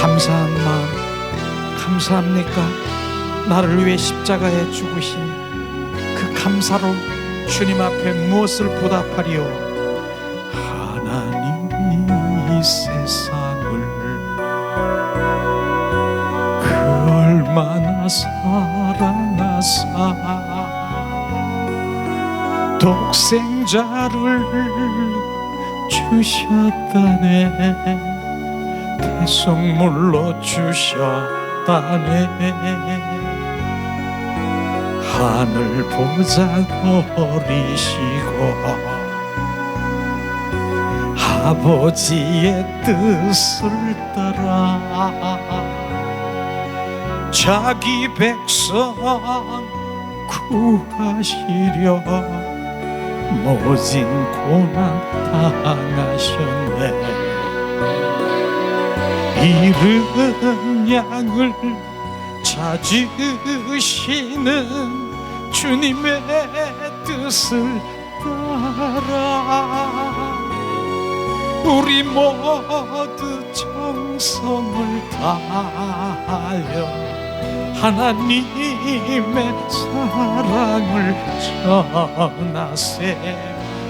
감사한 마음 감사합니까? 나를 위해 십자가에 죽으신 그 감사로 주님 앞에 무엇을 보답하리요? 하나님이 이 세상을 그 얼마나 사랑하사 독생자를 주셨다네. 대성물로 주셨다네. 하늘 보자 버리시고 아버지의 뜻을 따라 자기 백성 구하시려 모진 고난 당하셨네. 이른 양을 찾으시는 주님의 뜻을 따라 우리 모두 정성을 다하여 하나님의 사랑을 전하세.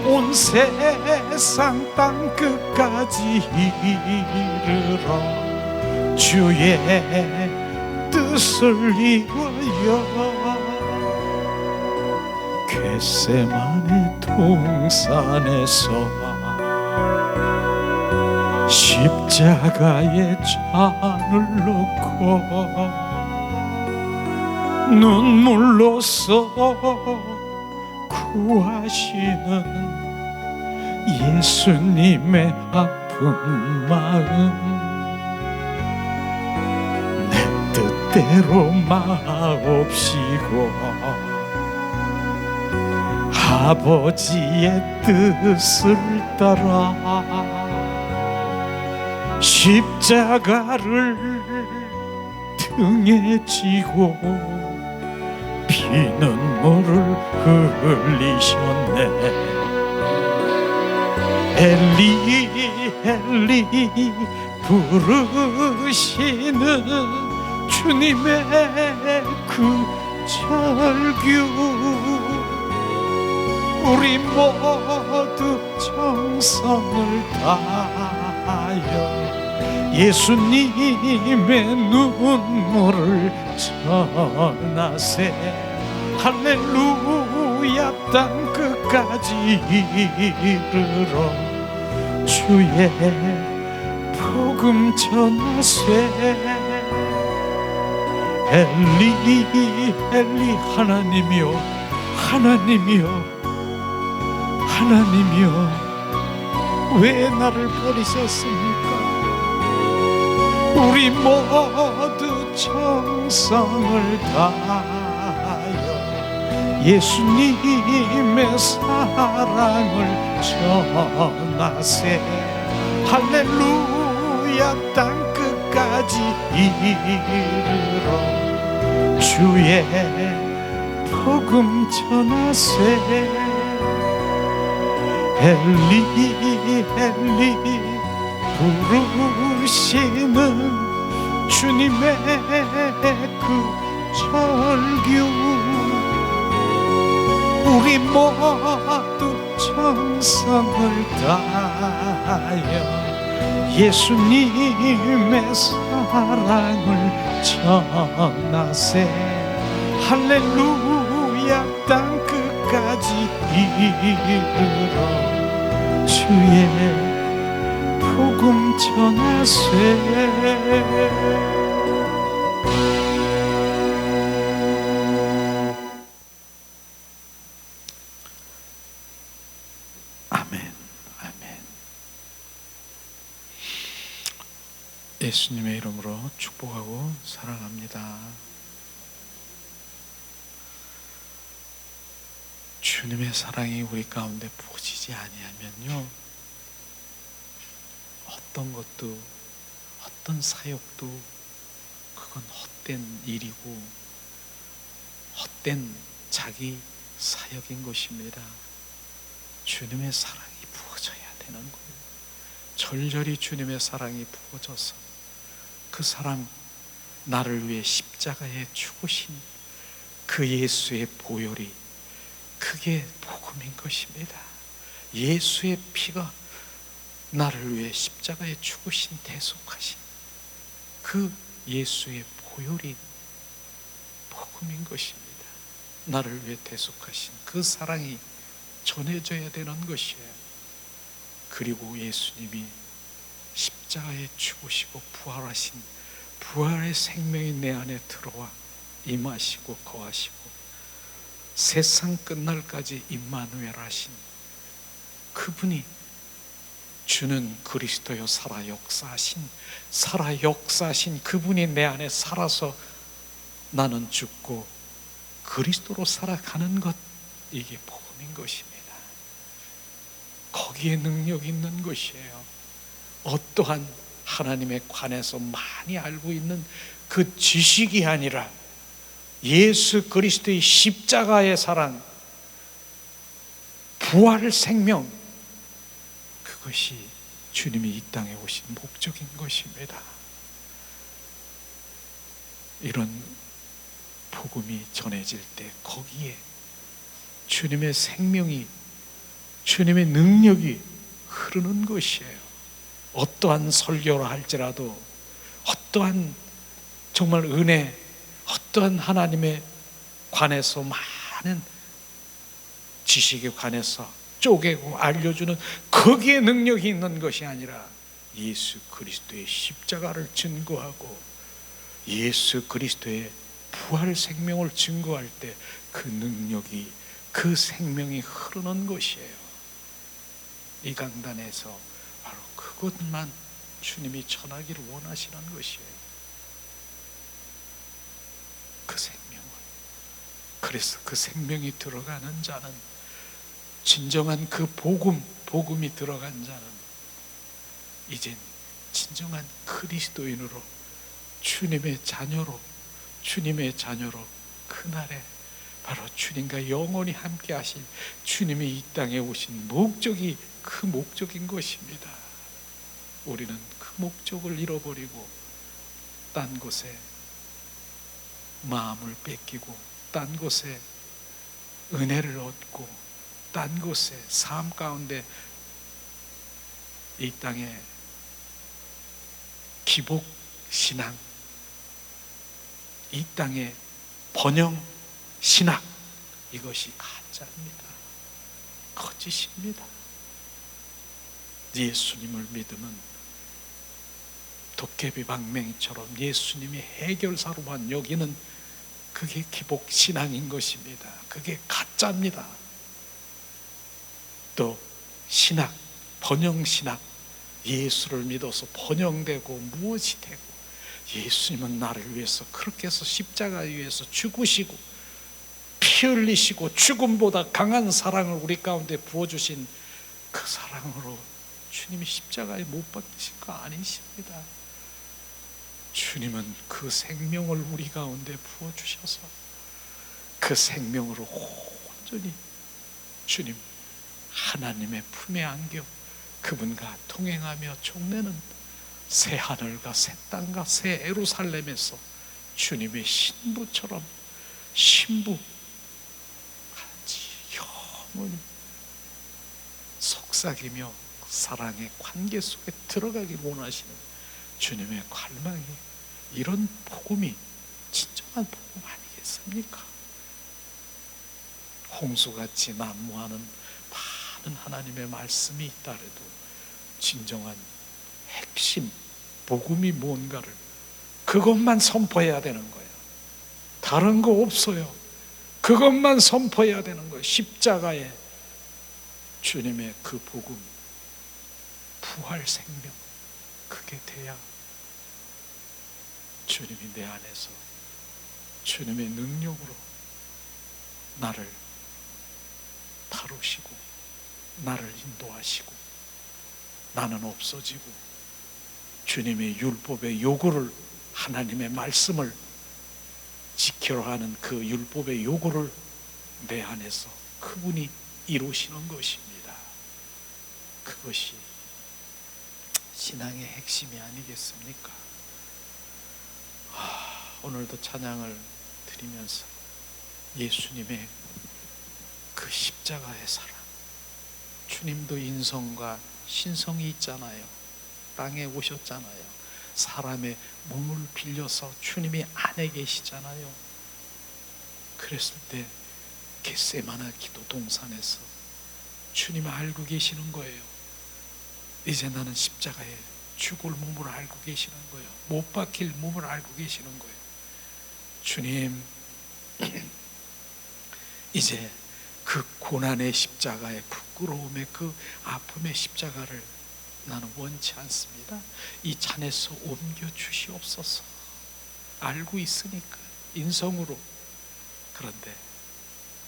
온 세상 땅 끝까지 이르러 주의 뜻을 이루어 겟세마네 동산에서 십자가에 잔을 놓고 눈물로써 구하시는 예수님의 아픈 마음 내 뜻대로 마옵시고 아버지의 뜻을 따라 십자가를 등에 지고 피눈물을 흘리셨네. 엘리 엘리 부르시는 주님의 그 절규 우리 모두 정성을 다하여 예수님의 눈물을 전하세. 할렐루야 땅 끝까지 이르러 주의 복음 전하세. 엘리 엘리 하나님이여 하나님이여 하나님이여 왜 나를 버리셨습니까? 우리 모두 정성을 다하여 예수님의 사랑을 전하세. 할렐루야 땅 끝까지 이르러 주의 복음 전하세. 엘리 엘리 부르시는 주님의 그 절규 우리 모두 정성을 다하여 예수님의 사랑을 전하세. 할렐루야 땅 끝까지 이르러 주의 복음 전하세. 예수님의 이름으로 축복하고 사랑합니다. 주님의 사랑이 우리 가운데 부어지지 아니하면요, 어떤 것도 어떤 사역도 그건 헛된 일이고 헛된 자기 사역인 것입니다. 주님의 사랑이 부어져야 되는 거예요. 절절히 주님의 사랑이 부어져서 그 사랑, 나를 위해 십자가에 죽으신 그 예수의 보혈이, 그게 복음인 것입니다. 예수의 피가 나를 위해 십자가에 죽으신, 대속하신 그 예수의 보혈이 복음인 것입니다. 나를 위해 대속하신 그 사랑이 전해져야 되는 것이에요. 그리고 예수님이 십자가에 죽으시고 부활하신 부활의 생명이 내 안에 들어와 임하시고 거하시고 세상 끝날까지 임마누엘 하신 그분이 주는 그리스도여 살아 역사하신 그분이 내 안에 살아서 나는 죽고 그리스도로 살아가는 것, 이게 복음인 것입니다. 거기에 능력이 있는 것이에요. 어떠한 하나님에 관해서 많이 알고 있는 그 지식이 아니라 예수 그리스도의 십자가의 사랑, 부활 생명, 그것이 주님이 이 땅에 오신 목적인 것입니다. 이런 복음이 전해질 때 거기에 주님의 생명이, 주님의 능력이 흐르는 것이에요. 어떠한 설교를 할지라도, 어떠한 정말 은혜, 어떠한 하나님에 관해서 많은 지식에 관해서 쪼개고 알려주는 거기에 능력이 있는 것이 아니라 예수 그리스도의 십자가를 증거하고 예수 그리스도의 부활 생명을 증거할 때 그 능력이, 그 생명이 흐르는 것이에요. 이 강단에서 바로 그것만 주님이 전하기를 원하시는 것이에요. 그 생명을. 그래서 그 생명이 들어가는 자는, 진정한 그 복음이 들어간 자는 이젠 진정한 그리스도인으로, 주님의 자녀로 그날에 바로 주님과 영원히 함께 하실 주님이 이 땅에 오신 목적이 그 목적인 것입니다. 우리는 그 목적을 잃어버리고 딴 곳에 마음을 뺏기고 딴 곳에 은혜를 얻고 딴 곳에 삶 가운데 이 땅에 기복 신앙, 이 땅에 번영 신학, 이것이 가짜입니다. 거짓입니다. 예수님을 믿으면 도깨비 방맹이처럼 예수님이 해결사로만 여기는 그게 기복 신앙인 것입니다. 그게 가짜입니다. 또 신학, 번영 신학, 예수를 믿어서 번영되고 무엇이 되고, 예수님은 나를 위해서 그렇게 해서 십자가 위에서 죽으시고 피 흘리시고 죽음보다 강한 사랑을 우리 가운데 부어주신 그 사랑으로 주님이 십자가에 못 박히신 거 아니십니다. 주님은 그 생명을 우리 가운데 부어주셔서 그 생명으로 온전히 주님 하나님의 품에 안겨 그분과 동행하며 종래는 새 하늘과 새 땅과 새 예루살렘에서 주님의 신부처럼 신부 같이 영원히 속삭이며 사랑의 관계 속에 들어가길 원하시는 주님의 갈망이, 이런 복음이 진정한 복음 아니겠습니까? 홍수같이 난무하는 많은 하나님의 말씀이 있다 해도 진정한 핵심 복음이 뭔가를 그것만 선포해야 되는 거예요. 다른 거 없어요. 그것만 선포해야 되는 거예요. 십자가에 주님의 그 복음, 부활 생명, 그게 돼야 주님이 내 안에서 주님의 능력으로 나를 다루시고 나를 인도하시고 나는 없어지고 주님의 율법의 요구를, 하나님의 말씀을 지키려 하는 그 율법의 요구를 내 안에서 그분이 이루시는 것입니다. 그것이 신앙의 핵심이 아니겠습니까? 오늘도 찬양을 드리면서 예수님의 그 십자가의 사랑, 주님도 인성과 신성이 있잖아요. 땅에 오셨잖아요. 사람의 몸을 빌려서 주님이 안에 계시잖아요. 그랬을 때 겟세마네 기도 동산에서 주님 알고 계시는 거예요. 이제 나는 십자가에 죽을 몸을 알고 계시는 거예요. 못 박힐 몸을 알고 계시는 거예요. 주님, 이제 그 고난의 십자가의 부끄러움의 그 아픔의 십자가를 나는 원치 않습니다. 이 잔에서 옮겨 주시옵소서. 알고 있으니까 인성으로. 그런데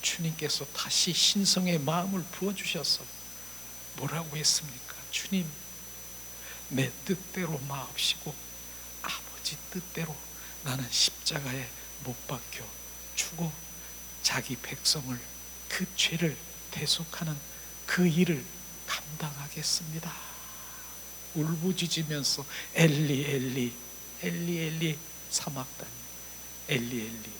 주님께서 다시 신성의 마음을 부어주셔서 뭐라고 했습니까? 주님, 내 뜻대로 마옵시고 아버지 뜻대로 나는 십자가에 못 박혀 죽어 자기 백성을, 그 죄를 대속하는 그 일을 감당하겠습니다. 울부짖으면서 엘리 엘리 엘리 엘리 사막다니, 엘리 엘리,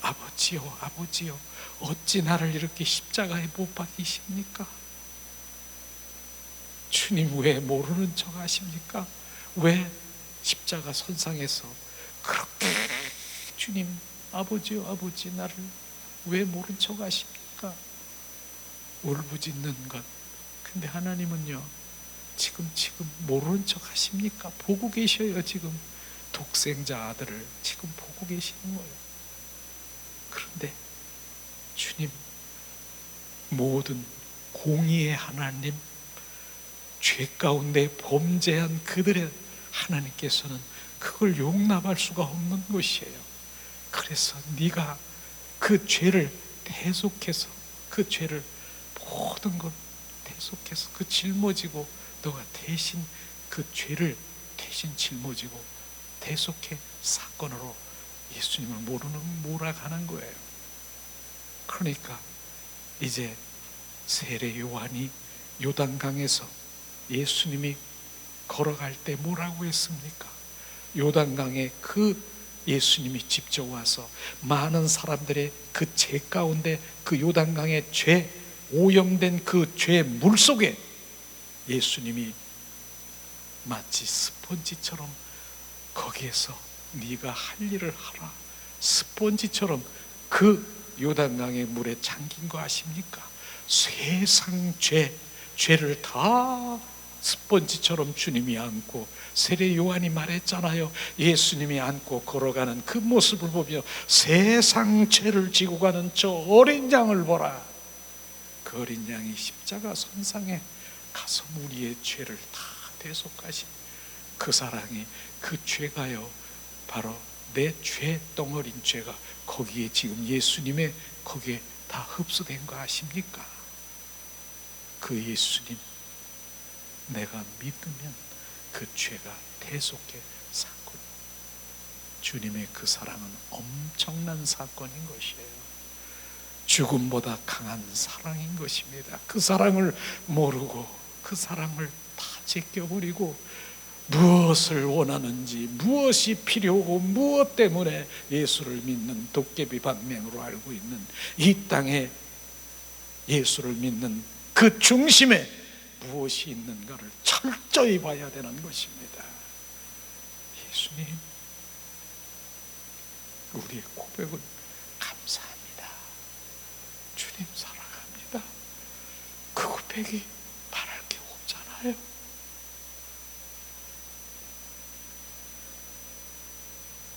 아버지요 아버지요 어찌 나를 이렇게 십자가에 못 박이십니까? 주님 왜 모르는 척 하십니까? 왜 십자가 선상에서 그렇게 주님 아버지요 아버지 나를 왜 모른 척 하십니까? 울부짖는 것. 근데 하나님은요, 지금 모르는 척 하십니까? 보고 계셔요. 지금 독생자 아들을 지금 보고 계시는 거예요. 그런데 주님, 모든 공의의 하나님, 죄 가운데 범죄한 그들의 하나님께서는 그걸 용납할 수가 없는 것이에요. 그래서 네가 그 죄를 대속해서, 그 죄를 모든 걸 대속해서 그 짊어지고, 너가 대신 그 죄를 대신 짊어지고 대속해 사건으로 예수님을 몰아가는 거예요. 그러니까 이제 세례 요한이 요단강에서 예수님이 걸어갈 때 뭐라고 했습니까? 요단강에 그 예수님이 직접 와서 많은 사람들의 그 죄 가운데, 그 요단강의 죄, 오염된 그 죄 물속에 예수님이 마치 스펀지처럼 거기에서 네가 할 일을 하라, 스펀지처럼 그 요단강의 물에 잠긴 거 아십니까? 세상 죄를 다 스펀지처럼 주님이 안고, 세례 요한이 말했잖아요. 예수님이 안고 걸어가는 그 모습을 보며 세상 죄를 지고 가는 저 어린 양을 보라. 그 어린 양이 십자가 선상에 가서 우리의 죄를 다 대속하신 그 사랑이, 그 죄가요, 바로 내 죄 덩어린 죄가 거기에 지금 예수님의 거기에 다 흡수된 거 아십니까? 그 예수님 내가 믿으면 그 죄가 대속해 사건. 주님의 그 사랑은 엄청난 사건인 것이에요. 죽음보다 강한 사랑인 것입니다. 그 사랑을 모르고 그 사랑을 다 제껴버리고 무엇을 원하는지, 무엇이 필요하고 무엇 때문에 예수를 믿는 도깨비 방맹으로 알고 있는 이 땅에 예수를 믿는 그 중심에 무엇이 있는가를 철저히 봐야 되는 것입니다. 예수님, 우리의 고백은 감사합니다. 주님 사랑합니다. 그 고백이 말할 게 없잖아요.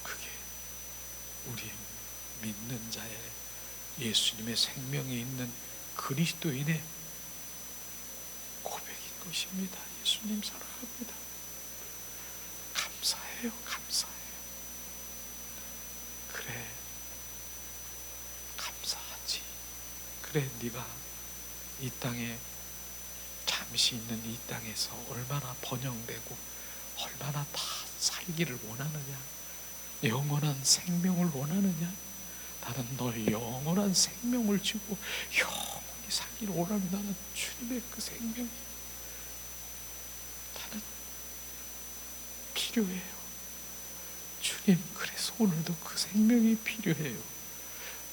그게 우리 믿는 자의, 예수님의 생명이 있는 그리스도인의 고백인 것입니다. 예수님 사랑합니다. 감사해요. 감사해요. 그래, 감사하지. 그래, 네가 이 땅에 잠시 있는 이 땅에서 얼마나 번영되고 얼마나 다 살기를 원하느냐, 영원한 생명을 원하느냐. 나는 널 영원한 생명을 주고 영원히 살기를 원하는, 나는 주님의 그 생명이 나는 필요해요. 주님 주님, 그래서 오늘도 그 생명이 필요해요.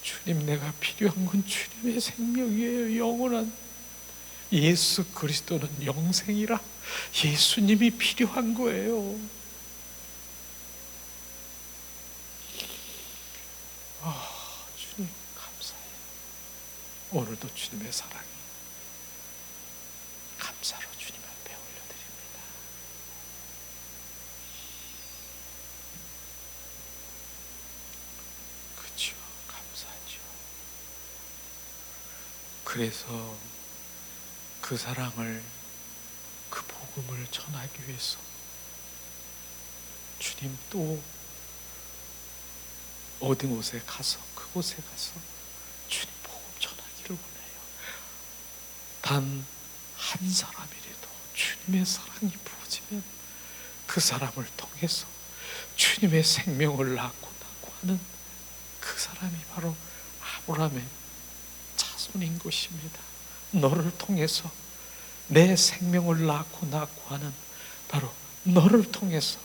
주님, 내가 필요한 건 주님의 생명이에요. 영원한 예수 그리스도는 영생이라 예수님이 필요한 거예요. 주님 감사해요. 오늘도 주님의 사랑이 감사로 주님 앞에 올려드립니다. 그렇죠. 감사하죠. 그래서 그 사랑을, 그 복음을 전하기 위해서 주님 또 어딘 곳에 가서, 그곳에 가서 주님 복음 전하기를 원해요. 단 한 사람이라도 주님의 사랑이 부어지면 그 사람을 통해서 주님의 생명을 낳고 하는 그 사람이 바로 아브라함의 자손인 것입니다. 너를 통해서 내 생명을 낳고 하는 바로 너를 통해서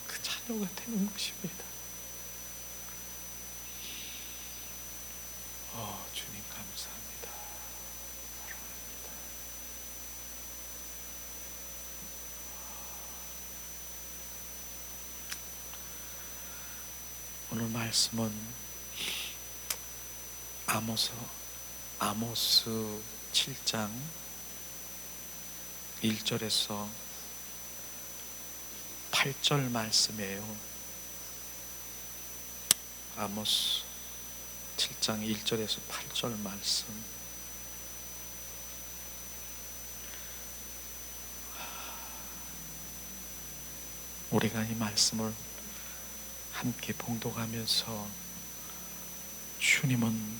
그 자녀가 되는 것입니다. 주님 감사합니다. 사랑합니다. 오늘 말씀은 아모스 7장 1절에서 8절 말씀이에요. 아모스 7장 1절에서 8절 말씀. 우리가 이 말씀을 함께 봉독하면서 주님은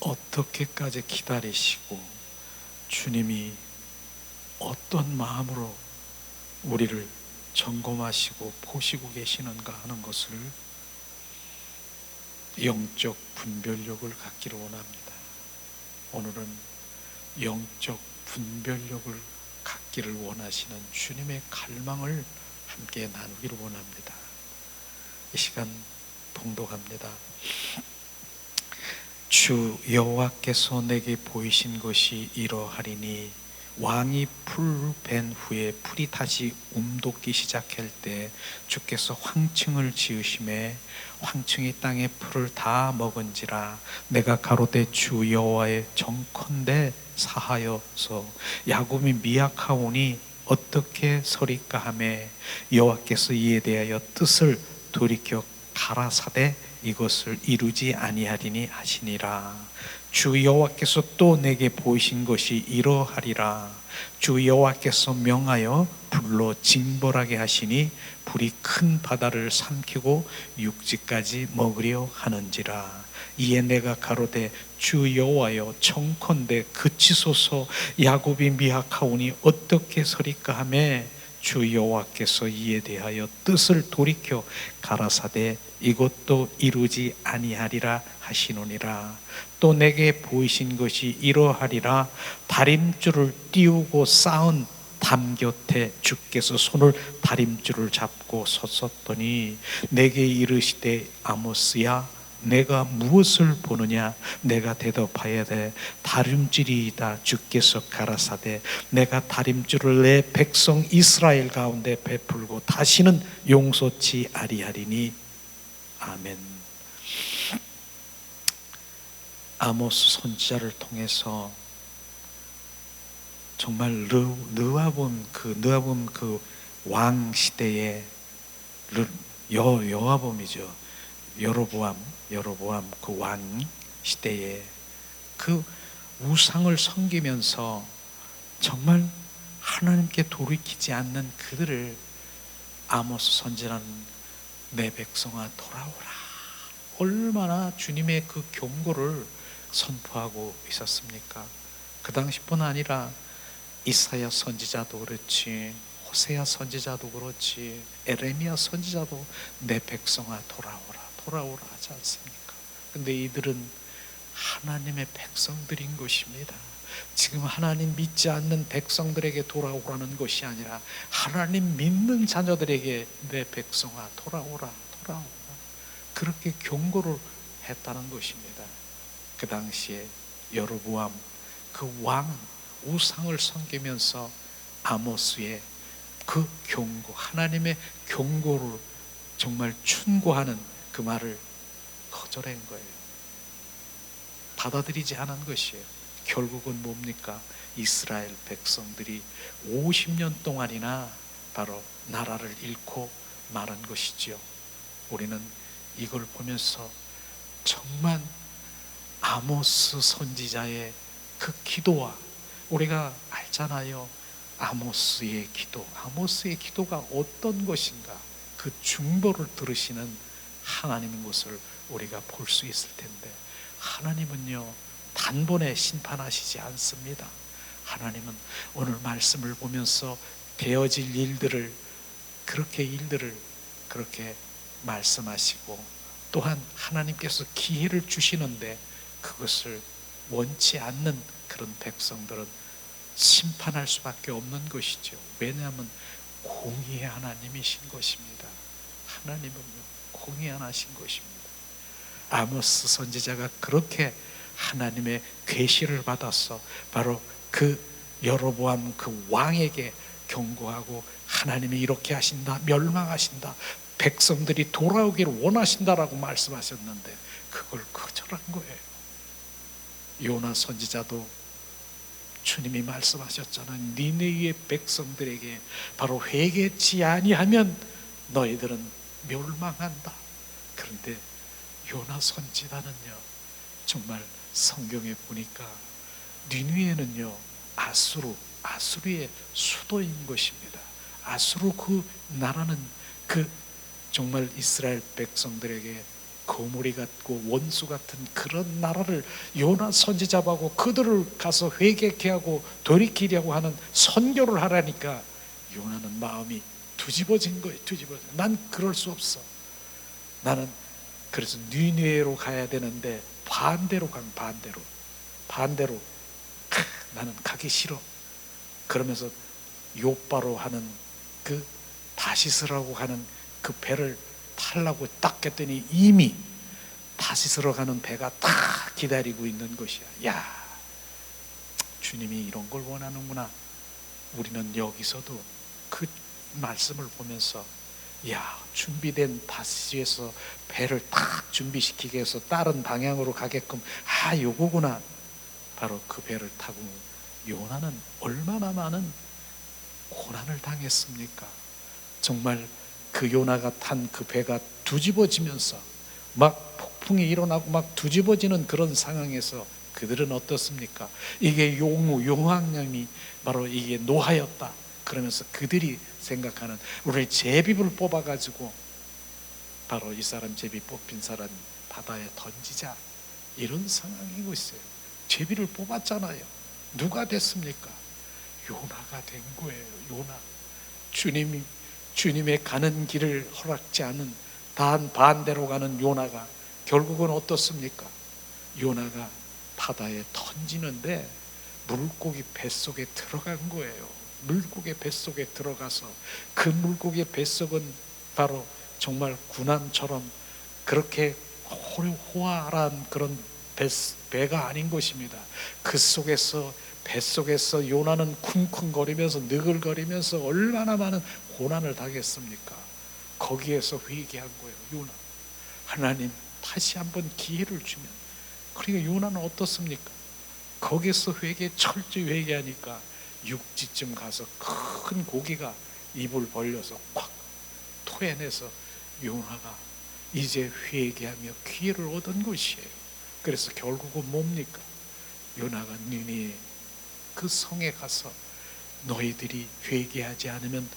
어떻게까지 기다리시고 주님이 어떤 마음으로 우리를 점검하시고 보시고 계시는가 하는 것을 영적 분별력을 갖기를 원합니다. 오늘은 영적 분별력을 갖기를 원하시는 주님의 갈망을 함께 나누기를 원합니다. 이 시간 봉독합니다. 주 여호와께서 내게 보이신 것이 이러하리니 왕이 풀 벤 후에 풀이 다시 움돋기 시작할 때 주께서 황층을 지으심에 황층이 땅의 풀을 다 먹은지라. 내가 가로되 주 여호와의 정컨대 사하여서 야곱이 미약하오니 어떻게 서리까 하매 여호와께서 이에 대하여 뜻을 돌이켜 가라사대 이것을 이루지 아니하리니 하시니라. 주 여호와께서 또 내게 보이신 것이 이러하리라. 주 여호와께서 명하여 불로 징벌하게 하시니 불이 큰 바다를 삼키고 육지까지 먹으려 하는지라. 이에 내가 가로되 주 여호와여 청컨대 그치소서 야곱이 미약하오니 어떻게 서리까 하매 주 여호와께서 이에 대하여 뜻을 돌이켜 가라사대 이것도 이루지 아니하리라 하시노니라. 또 내게 보이신 것이 이러하리라. 다림줄을 띄우고 쌓은 담 곁에 주께서 손을 다림줄을 잡고 섰었더니 내게 이르시되 아모스야 내가 무엇을 보느냐. 내가 대답하여되 다림줄이이다. 주께서 가라사대 내가 다림줄을 내 백성 이스라엘 가운데 베풀고 다시는 용서치 아니하리니 아멘. 아모스 선지자를 통해서 정말 느와본 그 왕 시대에 여호와봄이죠. 여로보암 그 왕 시대에 그 우상을 섬기면서 정말 하나님께 돌이키지 않는 그들을 아모스 선지자는 내 백성아 돌아오라. 얼마나 주님의 그 경고를 선포하고 있었습니까? 그 당시뿐 아니라 이사야 선지자도 그렇지, 호세아 선지자도 그렇지, 에레미야 선지자도 내 백성아 돌아오라 하지 않습니까? 근데 이들은 하나님의 백성들인 것입니다. 지금 하나님 믿지 않는 백성들에게 돌아오라는 것이 아니라 하나님 믿는 자녀들에게 내 백성아 돌아오라 돌아오라, 그렇게 경고를 했다는 것입니다. 그 당시에 여로보암 그 왕은 우상을 섬기면서 아모스의 그 경고, 하나님의 경고를 정말 충고하는 그 말을 거절한 거예요. 받아들이지 않은 것이에요. 결국은 뭡니까? 이스라엘 백성들이 50년 동안이나 바로 나라를 잃고 마는 것이지요. 우리는 이걸 보면서 정말 아모스 선지자의 그 기도와, 우리가 알잖아요. 아모스의 기도가 어떤 것인가, 그 중보를 들으시는 하나님인 것을 우리가 볼 수 있을 텐데, 하나님은요 단번에 심판하시지 않습니다. 하나님은 오늘 말씀을 보면서 되어질 일들을 그렇게 말씀하시고, 또한 하나님께서 기회를 주시는데 그것을 원치 않는 그런 백성들은 심판할 수밖에 없는 것이죠. 왜냐하면 공의의 하나님이신 것입니다. 하나님은요 공의하신 것입니다. 아모스 선지자가 그렇게 하나님의 계시를 받아서 바로 그 여로보암 그 왕에게 경고하고, 하나님이 이렇게 하신다, 멸망하신다, 백성들이 돌아오기를 원하신다라고 말씀하셨는데 그걸 거절한 거예요. 요나 선지자도 주님이 말씀하셨잖아요. 니네의 백성들에게 바로 회개치 아니하면 너희들은 멸망한다. 그런데 요나 선지자는요 정말 성경에 보니까 니느웨는요 아수르의 수도인 것입니다. 아수르 그 나라는 그 정말 이스라엘 백성들에게 거물이 같고 원수 같은 그런 나라를 요나 선지자하고 그들을 가서 회개케 하고 돌이키려고 하는 선교를 하라니까 요나는 마음이 뒤집어진 거예요. 난 그럴 수 없어. 나는 그래서 니느웨로 가야 되는데 반대로 나는 가기 싫어. 그러면서 요바로 하는 그 다시스라고 하는 그 배를 타려고 딱 했더니 이미 다시스러 가는 배가 딱 기다리고 있는 것이야. 야, 주님이 이런 걸 원하는구나. 우리는 여기서도 그 말씀을 보면서 야, 준비된 다시에서 배를 딱 준비시키게 해서 다른 방향으로 가게끔, 아, 요거구나. 바로 그 배를 타고 요나는 얼마나 많은 고난을 당했습니까? 정말 그 요나가 탄 그 배가 뒤집어지면서 막 폭풍이 일어나고 막 뒤집어지는 그런 상황에서 그들은 어떻습니까? 이게 용왕님이 바로 이게 노하였다 그러면서 그들이 생각하는, 우리 제비를 뽑아가지고 바로 이 사람 제비 뽑힌 사람 바다에 던지자, 이런 상황이고 있어요. 제비를 뽑았잖아요. 누가 됐습니까? 요나가 된 거예요. 요나. 주님의 가는 길을 허락지 않은 반대로 가는 요나가 결국은 어떻습니까? 요나가 바다에 던지는데 물고기 뱃속에 들어간 거예요. 물고기 뱃속에 들어가서 그 물고기 뱃속은 바로 정말 군함처럼 그렇게 호활한 그런 배가 아닌 것입니다. 그 속에서, 뱃속에서 요나는 쿵쿵거리면서 느글거리면서 얼마나 많은 고난을 당했습니까? 거기에서 회개한 거예요. 요나. 하나님 다시 한번 기회를 주면. 그러니까 요나는 어떻습니까? 거기서 철저히 회개하니까 육지쯤 가서 큰 고기가 입을 벌려서 콱 토해내서 요나가 이제 회개하며 기회를 얻은 것이에요. 그래서 결국은 뭡니까? 요나가 니느웨 그 성에 가서 너희들이 회개하지 않으면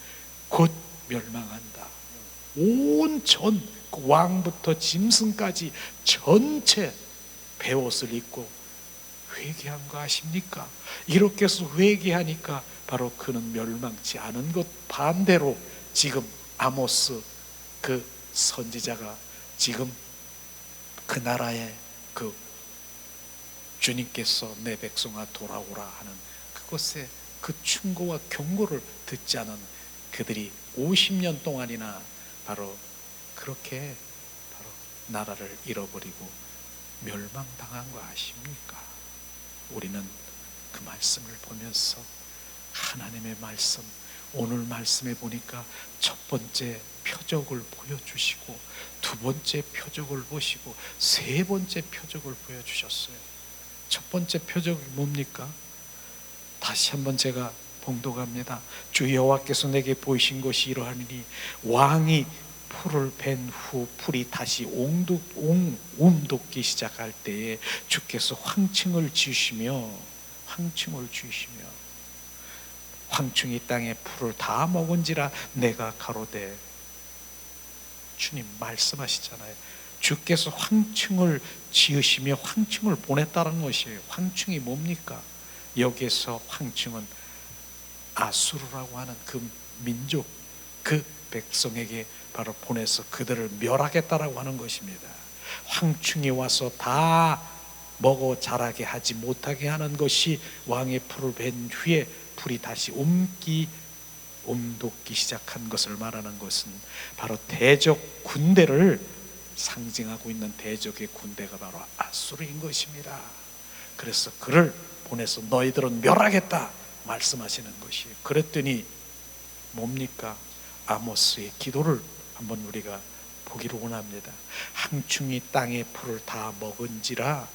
곧 멸망한다. 온 그 왕부터 짐승까지 전체 베옷을 입고 회개한 거 아십니까? 이렇게 해서 회개하니까 바로 그는 멸망치 않은 것 반대로 지금 아모스 그 선지자가 지금 그 나라의 그 주님께서 내 백성아 돌아오라 하는 그것에 그 충고와 경고를 듣지 않은 그들이 50년 동안이나 바로 그렇게 바로 나라를 잃어버리고 멸망당한 거 아십니까? 우리는 그 말씀을 보면서 하나님의 말씀, 오늘 말씀에 보니까 첫 번째 표적을 보여주시고 두 번째 표적을 보시고 세 번째 표적을 보여주셨어요. 첫 번째 표적이 뭡니까? 다시 한번 제가 봉독합니다. 주 여호와께서 내게 보이신 것이 이러하니 왕이 풀을 벤 후 풀이 다시 움돋기 시작할 때에 주께서 황충을 지으시며 황충이 땅에 풀을 다 먹은지라 내가 가로되, 주님 말씀하시잖아요. 주께서 황충을 지으시며 황충을 보냈다는 것이에요. 황충이 뭡니까? 여기에서 황충은 아수르라고 하는 그 민족, 그 백성에게 바로 보내서 그들을 멸하겠다라고 하는 것입니다. 황충이 와서 다 먹어 자라게 하지 못하게 하는 것이 왕의 풀을 벤 후에 풀이 다시 움돋기 시작한 것을 말하는 것은 바로 대적 군대를 상징하고 있는 대적의 군대가 바로 아수르인 것입니다. 그래서 그를 보내서 너희들은 멸하겠다 말씀하시는 것이에요. 그랬더니 뭡니까? 아모스의 기도를 한번 우리가 보기를 원합니다. 황충이 땅의 풀을 다 먹은지라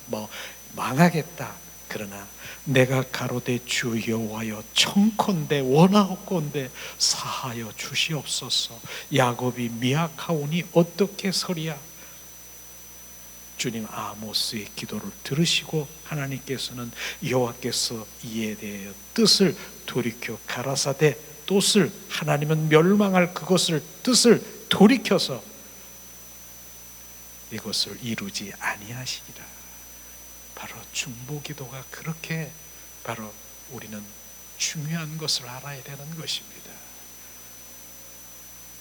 망하겠다. 그러나 내가 가로되 주 여호와여 청컨대 원하옵건대 사하여 주시옵소서. 야곱이 미약하오니 어떻게 서리야. 주님 아모스의 기도를 들으시고 하나님께서는 여호와께서 이에 대하여 뜻을 돌이켜 가라사대, 뜻을, 하나님은 멸망할 그것을 뜻을 돌이켜서 이것을 이루지 아니하시리라. 바로 중보기도가 그렇게 바로 우리는 중요한 것을 알아야 되는 것입니다.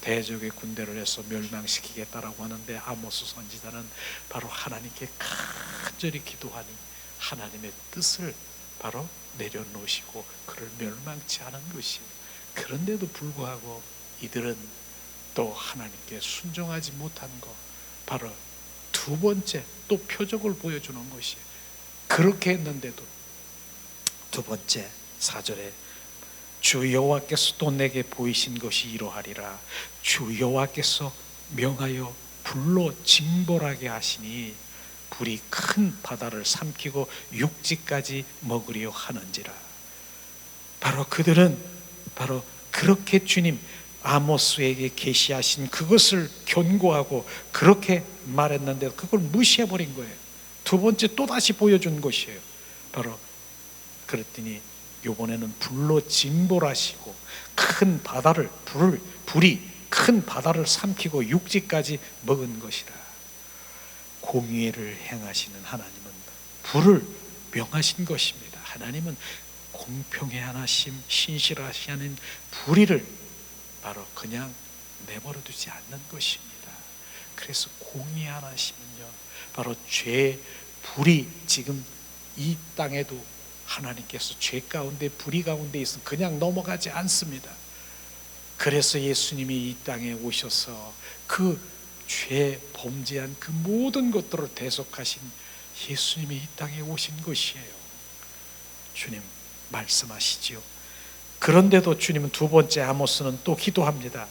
대적의 군대를 해서 멸망시키겠다라고 하는데 아모스 선지자는 바로 하나님께 간절히 기도하니 하나님의 뜻을 바로 내려놓으시고 그를 멸망치 않은 것이, 그런데도 불구하고 이들은 또 하나님께 순종하지 못한 것, 바로 두 번째 또 표적을 보여주는 것이, 그렇게 했는데도 두 번째 4절에 주 여호와께서 또 내게 보이신 것이 이러하리라. 주 여호와께서 명하여 불로 징벌하게 하시니 불이 큰 바다를 삼키고 육지까지 먹으려 하는지라. 바로 그들은 바로 그렇게 주님 아모스에게 계시하신 그것을 견고하고 그렇게 말했는데 그걸 무시해버린 거예요. 두 번째 또다시 보여준 것이에요. 바로 그랬더니 이번에는 불로 징벌하시고 큰 바다를 불이 큰 바다를 삼키고 육지까지 먹은 것이라. 공의를 행하시는 하나님은 불을 명하신 것입니다. 하나님은 공평의 하나심, 신실하시는 불의를 바로 그냥 내버려 두지 않는 것입니다. 그래서 공의하시면요 바로 죄, 불이 지금 이 땅에도 하나님께서 죄 가운데 불의 가운데 있으면 그냥 넘어가지 않습니다. 그래서 예수님이 이 땅에 오셔서 그 죄 범죄한 그 모든 것들을 대속하신 예수님이 이 땅에 오신 것이에요. 주님 말씀하시지요. 그런데도 주님은 두 번째 아모스는 또 기도합니다.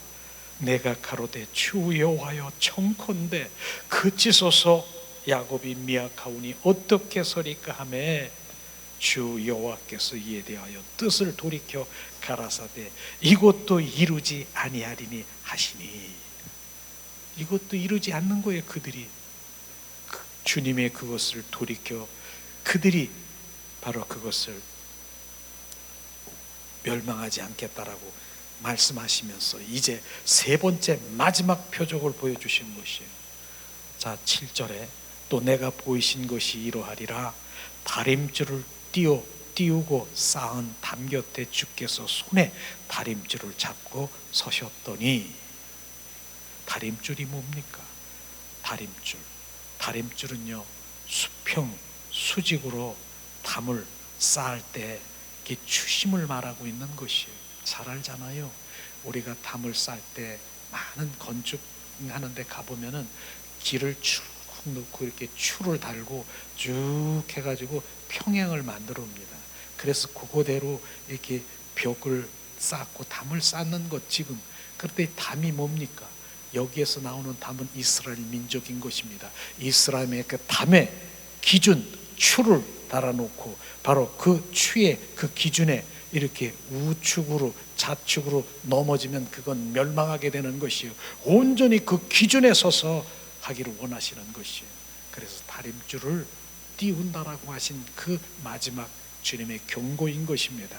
내가 가로되 주 여호와여 청컨대 그치소서. 야곱이 미약하오니 어떻게 서리까 하매 주 여호와께서 이에 대하여 뜻을 돌이켜 가라사대 이것도 이루지 아니하리니 하시니. 이것도 이루지 않는 거예요. 그들이 주님의 그것을 돌이켜 그들이 바로 그것을 멸망하지 않겠다라고 말씀하시면서 이제 세 번째 마지막 표적을 보여주신 것이에요. 자 7절에 또 내가 보이신 것이 이러하리라. 다림줄을 띄우고 쌓은 담 곁에 주께서 손에 다림줄을 잡고 서셨더니. 다림줄이 뭡니까? 다림줄은요 수평 수직으로 담을 쌓을 때 이게 추심을 말하고 있는 것이에요. 잘 알잖아요. 우리가 담을 쌓을 때 많은 건축하는 데 가보면은 길을 쭉 넣고 이렇게 추를 달고 쭉 해가지고 평행을 만들어 옵니다. 그래서 그거대로 이렇게 벽을 쌓고 담을 쌓는 것. 지금 그런데 담이 뭡니까? 여기에서 나오는 담은 이스라엘 민족인 것입니다. 이스라엘의 그 담의 기준, 추를 달아놓고 바로 그 추의 그 기준에 이렇게 우측으로 좌측으로 넘어지면 그건 멸망하게 되는 것이에요. 온전히 그 기준에 서서 하기를 원하시는 것이에요. 그래서 다림줄을 띄운다라고 하신 그 마지막 주님의 경고인 것입니다.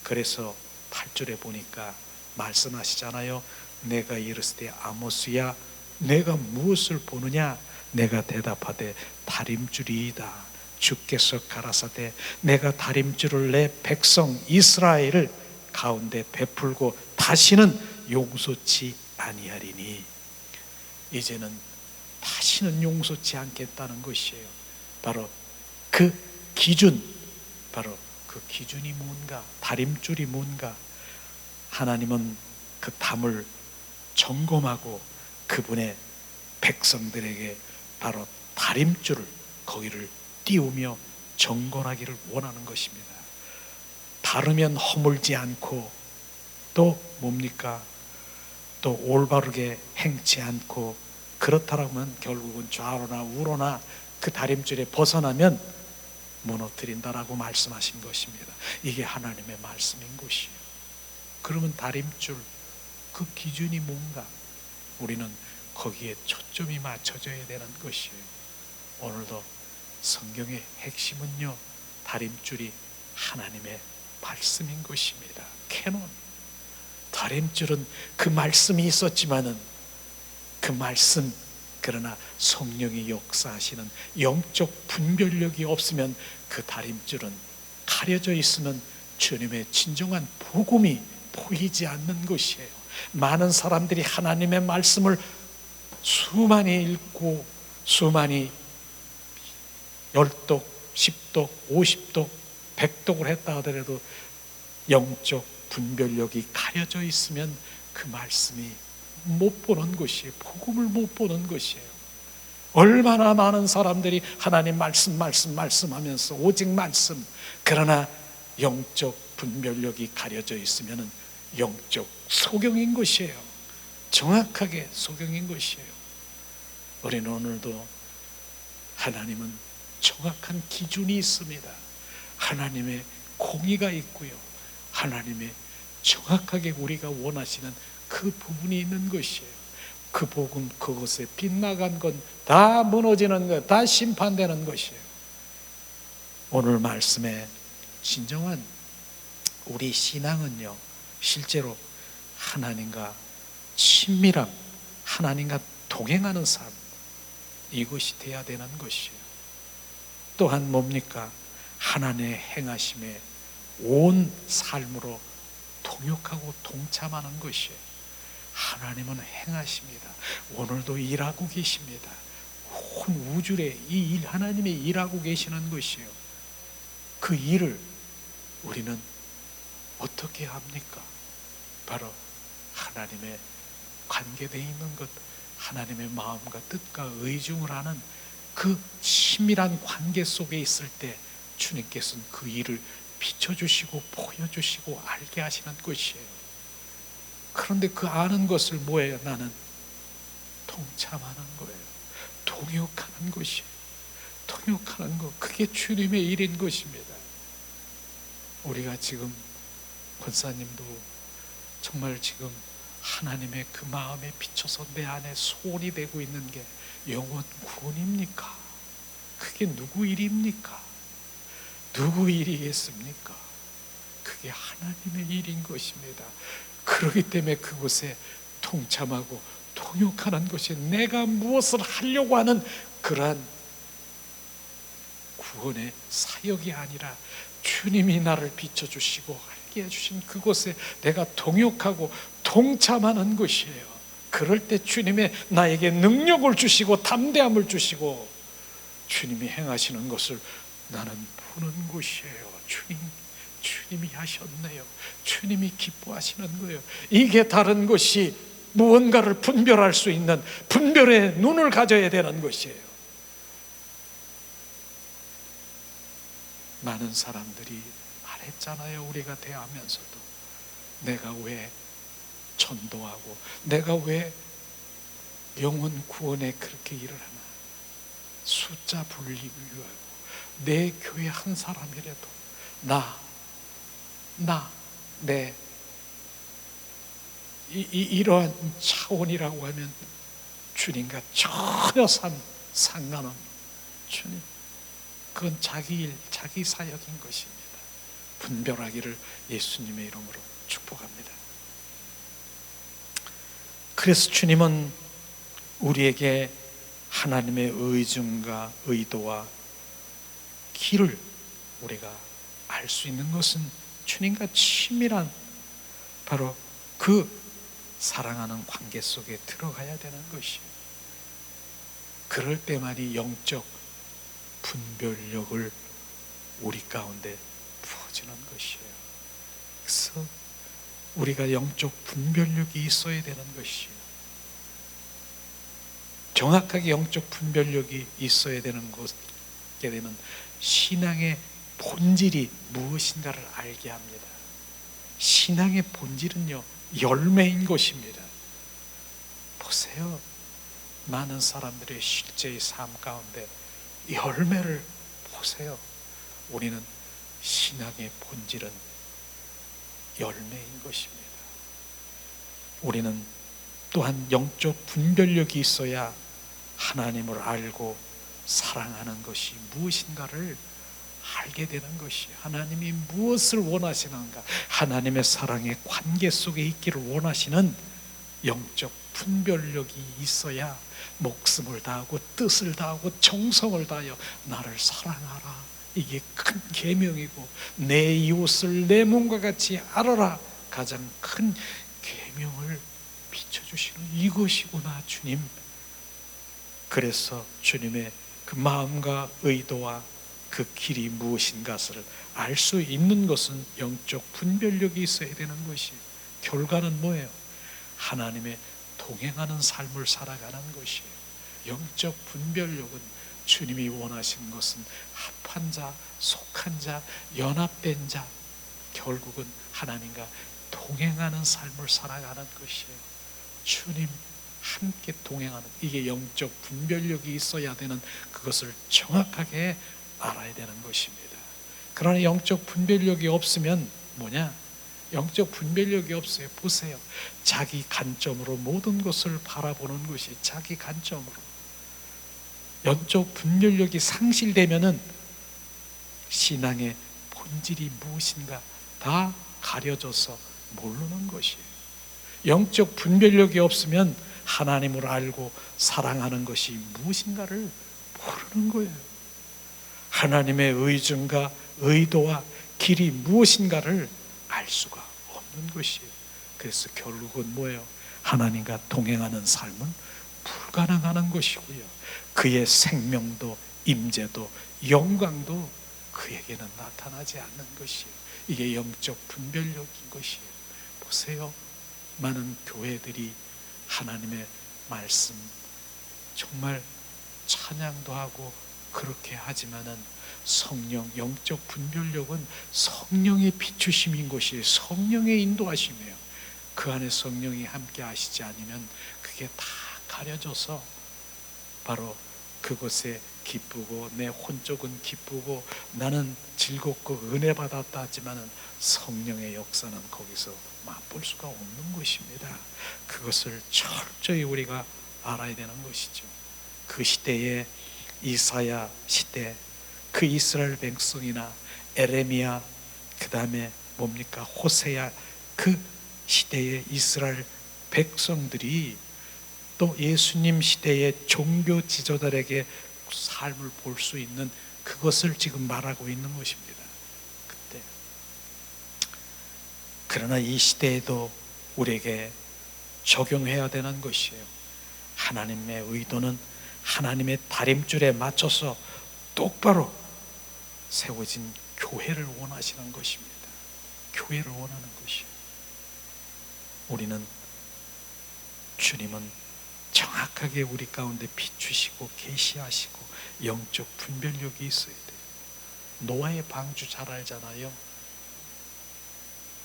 그래서 8절에 보니까 말씀하시잖아요. 내가 이르시되 아모스야 내가 무엇을 보느냐? 내가 대답하되 다림줄이이다. 주께서 가라사대 내가 다림줄을 내 백성 이스라엘을 가운데 베풀고 다시는 용서치 아니하리니. 이제는 다시는 용서치 않겠다는 것이에요. 바로 그 기준, 바로 그 기준이 뭔가, 다림줄이 뭔가. 하나님은 그 담을 점검하고 그분의 백성들에게 바로 다림줄을 거기를 띄우며 정건하기를 원하는 것입니다. 바르면 허물지 않고 또 뭡니까? 또 올바르게 행치 않고 그렇다면 결국은 좌로나 우로나 그 다림줄에 벗어나면 무너뜨린다라고 말씀하신 것입니다. 이게 하나님의 말씀인 것이에요. 그러면 다림줄 그 기준이 뭔가? 우리는 거기에 초점이 맞춰져야 되는 것이에요. 오늘도 성경의 핵심은요, 다림줄이 하나님의 말씀인 것입니다. 캐논. 다림줄은 그 말씀이 있었지만은 그 말씀, 그러나 성령이 역사하시는 영적 분별력이 없으면 그 다림줄은 가려져 있으면 주님의 진정한 복음이 보이지 않는 것이에요. 많은 사람들이 하나님의 말씀을 수많이 읽고 수많이 10독, 10독, 50독, 100독을 했다 하더라도 영적 분별력이 가려져 있으면 그 말씀이 못 보는 것이에요. 복음을 못 보는 것이에요. 얼마나 많은 사람들이 하나님 말씀하면서 오직 말씀, 그러나 영적 분별력이 가려져 있으면 영적 소경인 것이에요. 정확하게 소경인 것이에요. 우리는 오늘도 하나님은 정확한 기준이 있습니다. 하나님의 공의가 있고요, 하나님의 정확하게 우리가 원하시는 그 부분이 있는 것이에요. 그 복음, 그것에 빗나간 건 다 무너지는 것, 다 심판되는 것이에요. 오늘 말씀에 진정한 우리 신앙은요, 실제로 하나님과 친밀함, 하나님과 동행하는 삶, 이것이 돼야 되는 것이에요. 또한 뭡니까? 하나님의 행하심에 온 삶으로 동역하고 동참하는 것이에요. 하나님은 행하십니다. 오늘도 일하고 계십니다. 온 우주에 이 일, 하나님의 일하고 계시는 것이에요. 그 일을 우리는 어떻게 합니까? 바로 하나님의 관계되어 있는 것, 하나님의 마음과 뜻과 의중을 하는 그 친밀한 관계 속에 있을 때 주님께서는 그 일을 비춰주시고 보여주시고 알게 하시는 것이에요. 그런데 그 아는 것을 뭐예요? 나는 동참하는 거예요. 동역하는 것이에요. 동역하는 것, 그게 주님의 일인 것입니다. 우리가 지금 권사님도 정말 지금 하나님의 그 마음에 비춰서 내 안에 소원이 되고 있는 게 영혼 구원입니까? 그게 누구 일입니까? 누구 일이겠습니까? 그게 하나님의 일인 것입니다. 그렇기 때문에 그곳에 동참하고 동역하는 것이 내가 무엇을 하려고 하는 그러한 구원의 사역이 아니라 주님이 나를 비춰주시고 알게 해주신 그곳에 내가 동역하고 동참하는 것이에요. 그럴 때 주님의 나에게 능력을 주시고 담대함을 주시고 주님이 행하시는 것을 나는 보는 곳이에요. 주님이 하셨네요. 주님이 기뻐하시는 거예요. 이게 다른 것이 무언가를 분별할 수 있는 분별의 눈을 가져야 되는 것이에요. 많은 사람들이 말했잖아요. 우리가 대하면서도 내가 왜 전도하고 내가 왜 영혼 구원에 그렇게 일을 하나. 숫자 불리기 위하고 내 교회 한 사람이라도 이러한 차원이라고 하면 주님과 전혀 상관없는 주님, 그건 자기 일, 자기 사역인 것입니다. 분별하기를 예수님의 이름으로 축복합니다. 그래서 주님은 우리에게 하나님의 의중과 의도와 길을 우리가 알 수 있는 것은 주님과 친밀한 바로 그 사랑하는 관계 속에 들어가야 되는 것이에요. 그럴 때만이 영적 분별력을 우리 가운데 부어지는 것이에요. 그래서 우리가 영적 분별력이 있어야 되는 것이에요. 정확하게 영적 분별력이 있어야 되는 것게 되면 신앙의 본질이 무엇인가를 알게 합니다. 신앙의 본질은요, 열매인 것입니다. 보세요. 많은 사람들의 실제의 삶 가운데 열매를 보세요. 우리는 신앙의 본질은 열매인 것입니다. 우리는 또한 영적 분별력이 있어야 하나님을 알고 사랑하는 것이 무엇인가를 알게 되는 것이, 하나님이 무엇을 원하시는가, 하나님의 사랑의 관계 속에 있기를 원하시는 영적 분별력이 있어야 목숨을 다하고 뜻을 다하고 정성을 다하여 나를 사랑하라, 이게 큰 계명이고 내 이웃을 내 몸과 같이 알아라, 가장 큰 계명을 비춰주시는 이것이구나 주님. 그래서 주님의 그 마음과 의도와 그 길이 무엇인가를 알 수 있는 것은 영적 분별력이 있어야 되는 것이에요. 결과는 뭐예요? 하나님의 동행하는 삶을 살아가는 것이에요. 영적 분별력은 주님이 원하신 것은 합한 자, 속한 자, 연합된 자, 결국은 하나님과 동행하는 삶을 살아가는 것이에요. 주님 함께 동행하는, 이게 영적 분별력이 있어야 되는, 그것을 정확하게 알아야 되는 것입니다. 그러나 영적 분별력이 없으면 뭐냐? 영적 분별력이 없어요. 보세요. 자기 관점으로 모든 것을 바라보는 것이 자기 관점으로. 영적 분별력이 상실되면은 신앙의 본질이 무엇인가 다 가려져서 모르는 것이에요. 영적 분별력이 없으면 하나님을 알고 사랑하는 것이 무엇인가를 모르는 거예요. 하나님의 의중과 의도와 길이 무엇인가를 알 수가 없는 것이에요. 그래서 결국은 뭐예요? 하나님과 동행하는 삶은 불가능한 것이고요. 그의 생명도 임재도 영광도 그에게는 나타나지 않는 것이에요. 이게 영적 분별력인 것이에요. 보세요. 많은 교회들이 하나님의 말씀 정말 찬양도 하고 그렇게 하지만은 성령, 영적 분별력은 성령의 비추심인 것이에요. 성령의 인도하심이에요. 그 안에 성령이 함께 하시지 않으면 그게 다 가려져서 바로 그것에 기쁘고 내 혼쪽은 기쁘고 나는 즐겁고 은혜 받았다 하지만은 성령의 역사는 거기서 맛볼 수가 없는 것입니다. 그것을 철저히 우리가 알아야 되는 것이죠. 그 시대에 이사야 시대, 그 이스라엘 백성이나 에레미야, 그 다음에 뭡니까? 호세야, 그 시대의 이스라엘 백성들이 또 예수님 시대의 종교 지도자들에게 삶을 볼 수 있는 그것을 지금 말하고 있는 것입니다. 그때. 그러나 이 시대에도 우리에게 적용해야 되는 것이에요. 하나님의 의도는 하나님의 다림줄에 맞춰서 똑바로 세워진 교회를 원하시는 것입니다. 교회를 원하는 것이에요. 우리는 주님은 정확하게 우리 가운데 비추시고 계시하시고 영적 분별력이 있어야 돼요. 노아의 방주 잘 알잖아요.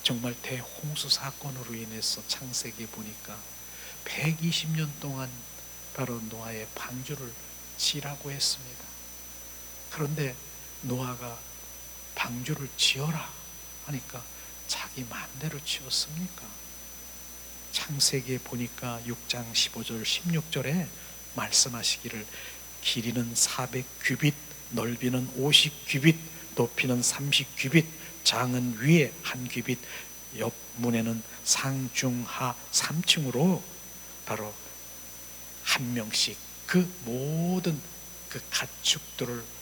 정말 대홍수 사건으로 인해서 창세기에 보니까 120년 동안 바로 노아의 방주를 지라고 했습니다. 그런데 노아가 방주를 지어라 하니까 자기 마음대로 지었습니까? 창세기에 보니까 6장 15절 16절에 말씀하시기를 길이는 400규빗, 넓이는 50규빗, 높이는 30규빗, 장은 위에 1규빗, 옆 문에는 상중하 3층으로 바로 한 명씩 그 모든 그 가축들을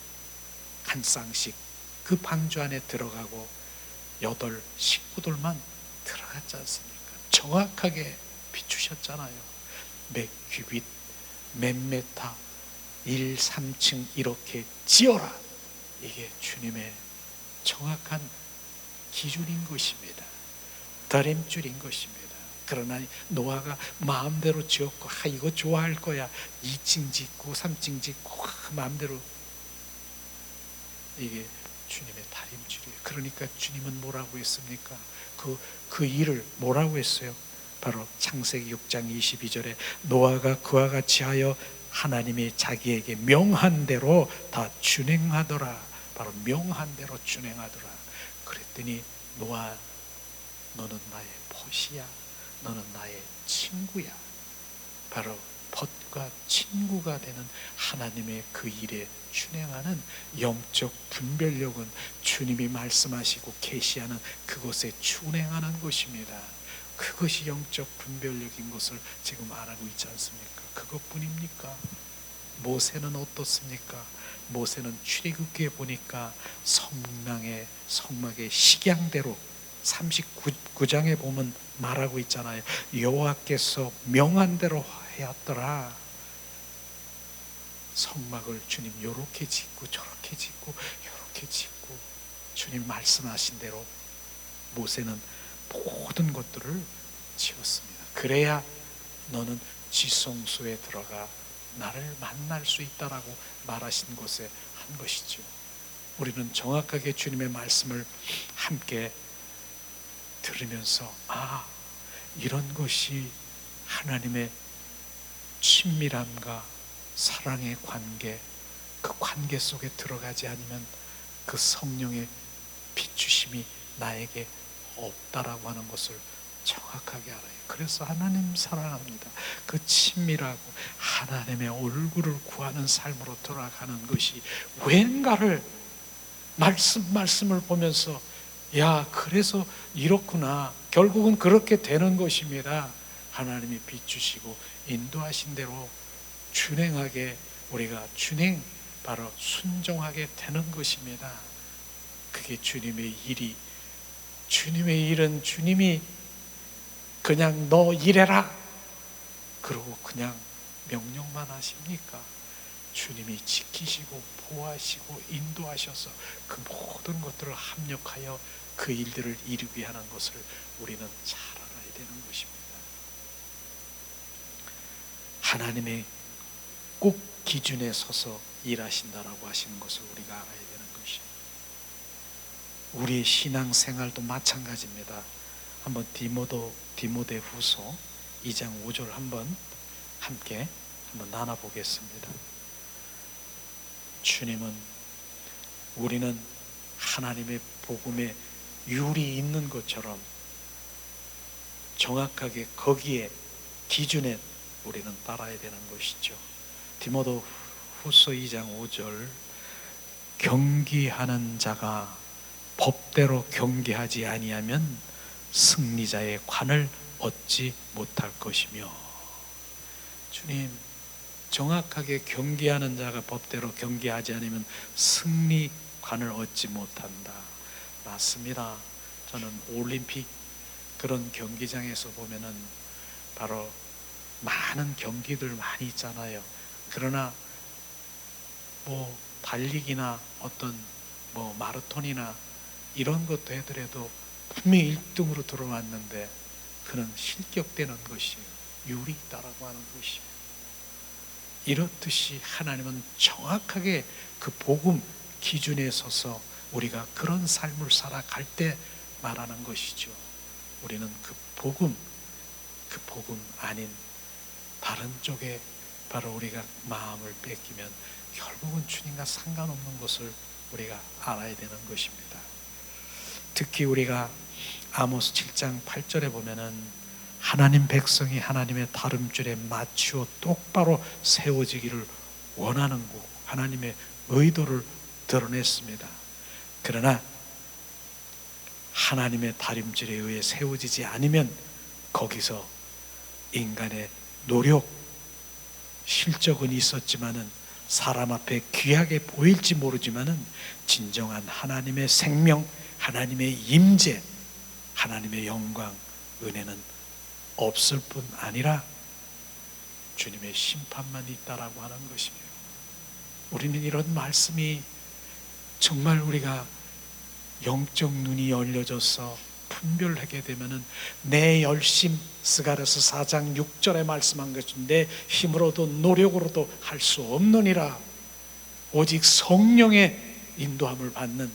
한 쌍씩 그 방주 안에 들어가고 8 식구들만 들어갔지 않습니까? 정확하게 비추셨잖아요. 몇 규빗, 몇 메타, 1, 3층 이렇게 지어라. 이게 주님의 정확한 기준인 것입니다. 다림줄인 것입니다. 그러나 노아가 마음대로 지었고 이거 좋아할 거야. 2층 짓고 3층 짓고 마음대로, 이게 주님의 다림줄이에요. 그러니까 주님은 뭐라고 했습니까? 그 일을 뭐라고 했어요? 바로 창세기 6장 22절에 노아가 그와 같이 하여 하나님이 자기에게 명한 대로 다 준행하더라. 바로 명한 대로 준행하더라. 그랬더니 노아, 너는 나의 벗이야. 너는 나의 친구야. 바로 벗과 친구가 되는 하나님의 그 일에 준행하는 영적 분별력은 주님이 말씀하시고 계시하는 그것에 준행하는 것입니다. 그것이 영적 분별력인 것을 지금 알고 있지 않습니까? 그것뿐입니까? 모세는 어떻습니까? 모세는 출애굽기에 보니까 성막의 식양대로 39장에 보면 말하고 있잖아요. 여호와께서 명한 대로 하였더라. 성막을 주님 요렇게 짓고 저렇게 짓고 요렇게 짓고 주님 말씀하신 대로 모세는 모든 것들을 지었습니다. 그래야 너는 지성소에 들어가 나를 만날 수 있다라고 말하신 것에 한 것이죠. 우리는 정확하게 주님의 말씀을 함께 들으면서 이런 것이 하나님의 친밀함과 사랑의 관계, 그 관계 속에 들어가지 않으면 그 성령의 비추심이 나에게 없다라고 하는 것을 정확하게 알아요. 그래서 하나님 사랑합니다. 그 친밀하고 하나님의 얼굴을 구하는 삶으로 돌아가는 것이 왠가를 말씀을 보면서 그래서 이렇구나. 결국은 그렇게 되는 것입니다. 하나님이 비추시고 인도하신 대로 준행하게 우리가 바로 순종하게 되는 것입니다. 그게 주님의 일이, 주님의 일은 주님이 그냥 너 일해라 그러고 그냥 명령만 하십니까? 주님이 지키시고 보호하시고 인도하셔서 그 모든 것들을 합력하여 그 일들을 이루게 하는 것을 우리는 잘 알아야 되는 것입니다. 하나님의 꼭 기준에 서서 일하신다라고 하시는 것을 우리가 알아야 되는 것이에요. 우리의 신앙생활도 마찬가지입니다. 한번 디모데후서 2장 5절 함께 나눠보겠습니다. 주님은 우리는 하나님의 복음에 율이 있는 것처럼 정확하게 거기에 기준에 우리는 따라야 되는 것이죠. 디모데후서 2장 5절 경기하는 자가 법대로 경기하지 아니하면 승리자의 관을 얻지 못할 것이며, 주님 정확하게 경기하는 자가 법대로 경기하지 않으면 승리관을 얻지 못한다. 맞습니다. 저는 올림픽 그런 경기장에서 보면은 바로 많은 경기들 많이 있잖아요. 그러나 달리기나 어떤 뭐 마라톤이나 이런 것도 하더라도 분명히 1등으로 들어왔는데 그는 실격되는 것이에요. 율이 있다라고 하는 것이에요. 이렇듯이 하나님은 정확하게 그 복음 기준에 서서 우리가 그런 삶을 살아갈 때 말하는 것이죠. 우리는 그 복음 아닌 다른 쪽에 바로 우리가 마음을 뺏기면 결국은 주님과 상관없는 것을 우리가 알아야 되는 것입니다. 특히 우리가 아모스 7장 8절에 보면은 하나님 백성이 하나님의 다름줄에 맞추어 똑바로 세워지기를 원하는 것, 하나님의 의도를 드러냈습니다. 그러나 하나님의 다림질에 의해 세워지지 않으면 거기서 인간의 노력, 실적은 있었지만은 사람 앞에 귀하게 보일지 모르지만은 진정한 하나님의 생명, 하나님의 임재, 하나님의 영광, 은혜는 없을 뿐 아니라 주님의 심판만 있다라고 하는 것이며, 우리는 이런 말씀이 정말 우리가 영적 눈이 열려져서 분별하게 되면은 내 열심, 스가랴서 4장 6절에 말씀한 것은 내 힘으로도 노력으로도 할 수 없느니라, 오직 성령의 인도함을 받는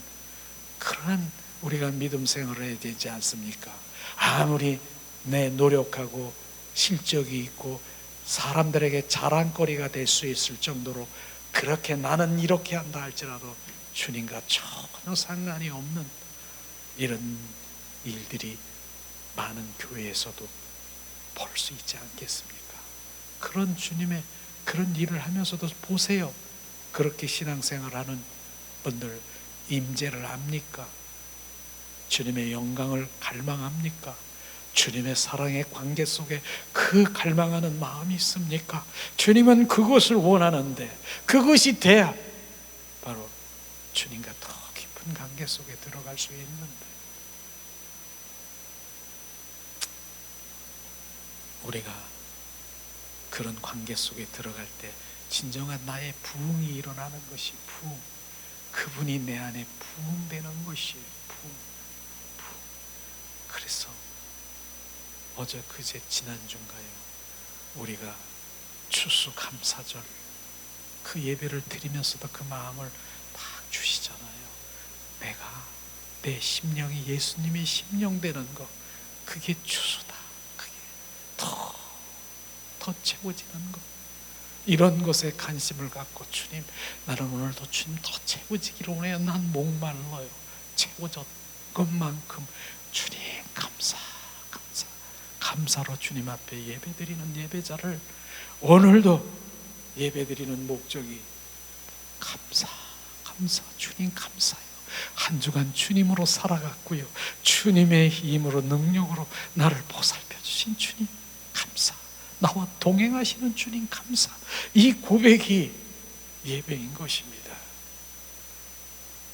그러한 우리가 믿음 생활을 해야 되지 않습니까? 아무리 내 노력하고 실적이 있고 사람들에게 자랑거리가 될 수 있을 정도로 그렇게 나는 이렇게 한다 할지라도 주님과 전혀 상관이 없는 이런 일들이 많은 교회에서도 볼 수 있지 않겠습니까? 그런 주님의 그런 일을 하면서도 보세요. 그렇게 신앙생활하는 분들 임재를 합니까? 주님의 영광을 갈망합니까? 주님의 사랑의 관계 속에 그 갈망하는 마음이 있습니까? 주님은 그것을 원하는데 그것이 돼야 바로 주님과 더 깊은 관계 속에 들어갈 수 있는데, 우리가 그런 관계 속에 들어갈 때 진정한 나의 부흥이 일어나는 것이 부흥, 그분이 내 안에 부흥되는 것이에요. 부흥. 그래서 어제 그제 지난주인가요, 우리가 추수감사절 그 예배를 드리면서도 그 마음을 막 주시잖아요. 내가 내 심령이 예수님의 심령 되는 것, 그게 추수다. 그게 더 채워지는 것, 이런 것에 관심을 갖고 주님, 나는 오늘도 주님 더 채워지기를 원해요. 난 목말라요. 채워졌 것만큼 주님 감사로 주님 앞에 예배드리는 예배자를, 오늘도 예배드리는 목적이 감사, 주님 감사해요. 한 주간 주님으로 살아갔고요, 주님의 힘으로 능력으로 나를 보살펴 주신 주님 감사, 나와 동행하시는 주님 감사, 이 고백이 예배인 것입니다.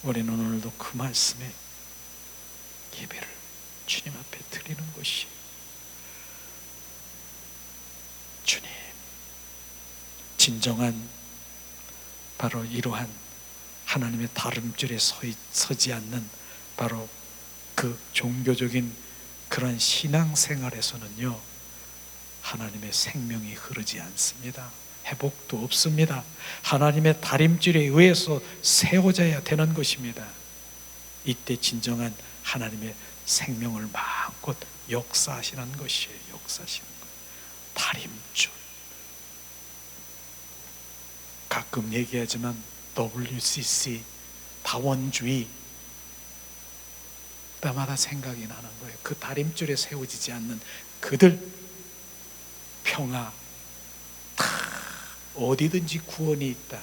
우리는 오늘도 그 말씀에 예배를 주님 앞에 드리는 것이, 주님, 진정한 바로 이러한 하나님의 다름줄에 서지 않는 바로 그 종교적인 그런 신앙생활에서는요, 하나님의 생명이 흐르지 않습니다. 회복도 없습니다. 하나님의 다림줄에 의해서 세워져야 되는 것입니다. 이때 진정한 하나님의 생명을 마음껏 역사하시는 것이에요. 역사하시는 것. 다림줄. 가끔 얘기하지만 WCC, 다원주의, 때마다 생각이 나는 거예요. 그 다림줄에 세워지지 않는 그들, 평화, 다 어디든지 구원이 있다.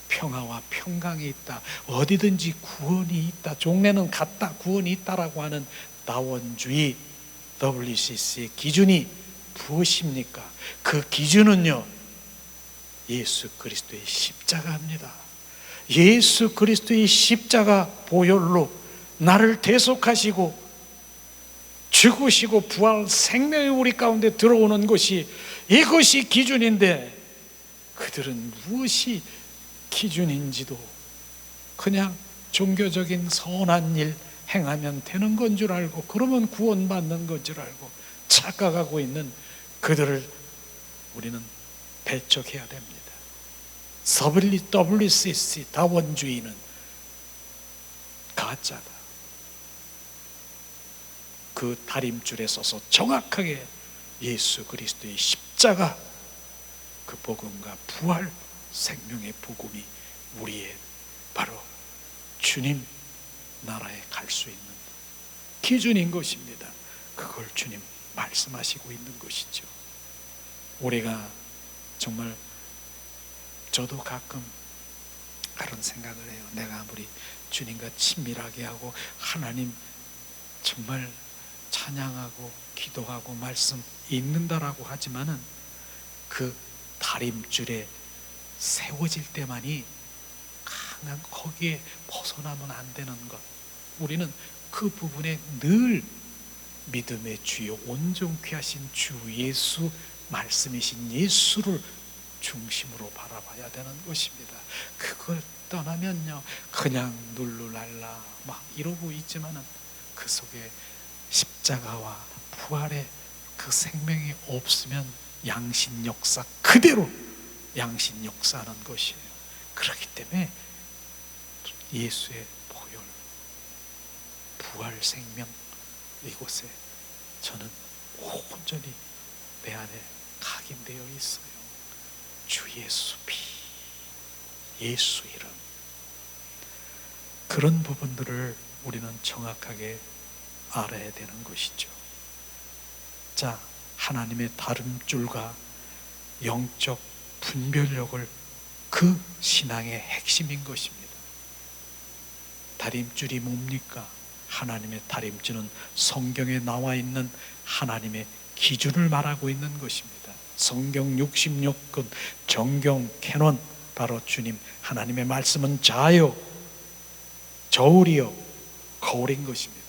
평화와 평강이 있다. 어디든지 구원이 있다. 종래는 같다. 구원이 있다라고 하는 다원주의, WCC의 기준이 무엇입니까? 그 기준은요, 예수 그리스도의 십자가입니다. 예수 그리스도의 십자가 보혈로 나를 대속하시고 죽으시고 부활 생명이 우리 가운데 들어오는 것이, 이것이 기준인데, 그들은 무엇이 기준인지도 그냥 종교적인 선한 일 행하면 되는 건 줄 알고, 그러면 구원받는 건 줄 알고 착각하고 있는 그들을 우리는 배척해야 됩니다. WCC 다원주의는 가짜다. 그 다림줄에 서서 정확하게 예수 그리스도의 십자가, 그 복음과 부활 생명의 복음이 우리의 바로 주님 나라에 갈 수 있는 기준인 것입니다. 그걸 주님 말씀하시고 있는 것이죠. 우리가 정말, 저도 가끔 그런 생각을 해요. 내가 아무리 주님과 친밀하게 하고 하나님 정말 찬양하고 기도하고 말씀 읽는다라고 하지만은 그 다림줄에 세워질 때만이 강한, 거기에 벗어나면 안 되는 것, 우리는 그 부분에 늘 믿음의 주요 온전케 하신 주 예수, 말씀이신 예수를 중심으로 바라봐야 되는 것입니다. 그걸 떠나면요, 그냥 룰루랄라 막 이러고 있지만은 그 속에 십자가와 부활의 그 생명이 없으면 양신 역사 그대로 양신 역사하는 것이에요. 그렇기 때문에 예수의 보혈, 부활 생명, 이곳에 저는 온전히 내 안에 각인되어 있어요. 주 예수 피, 예수 이름. 그런 부분들을 우리는 정확하게 알아야 되는 것이죠. 자, 하나님의 다름줄과 영적 분별력을 그 신앙의 핵심인 것입니다. 다림줄이 뭡니까? 하나님의 다림줄은 성경에 나와 있는 하나님의 기준을 말하고 있는 것입니다. 성경 66권 정경 캐논, 바로 주님 하나님의 말씀은 자요, 저울이요, 거울인 것입니다.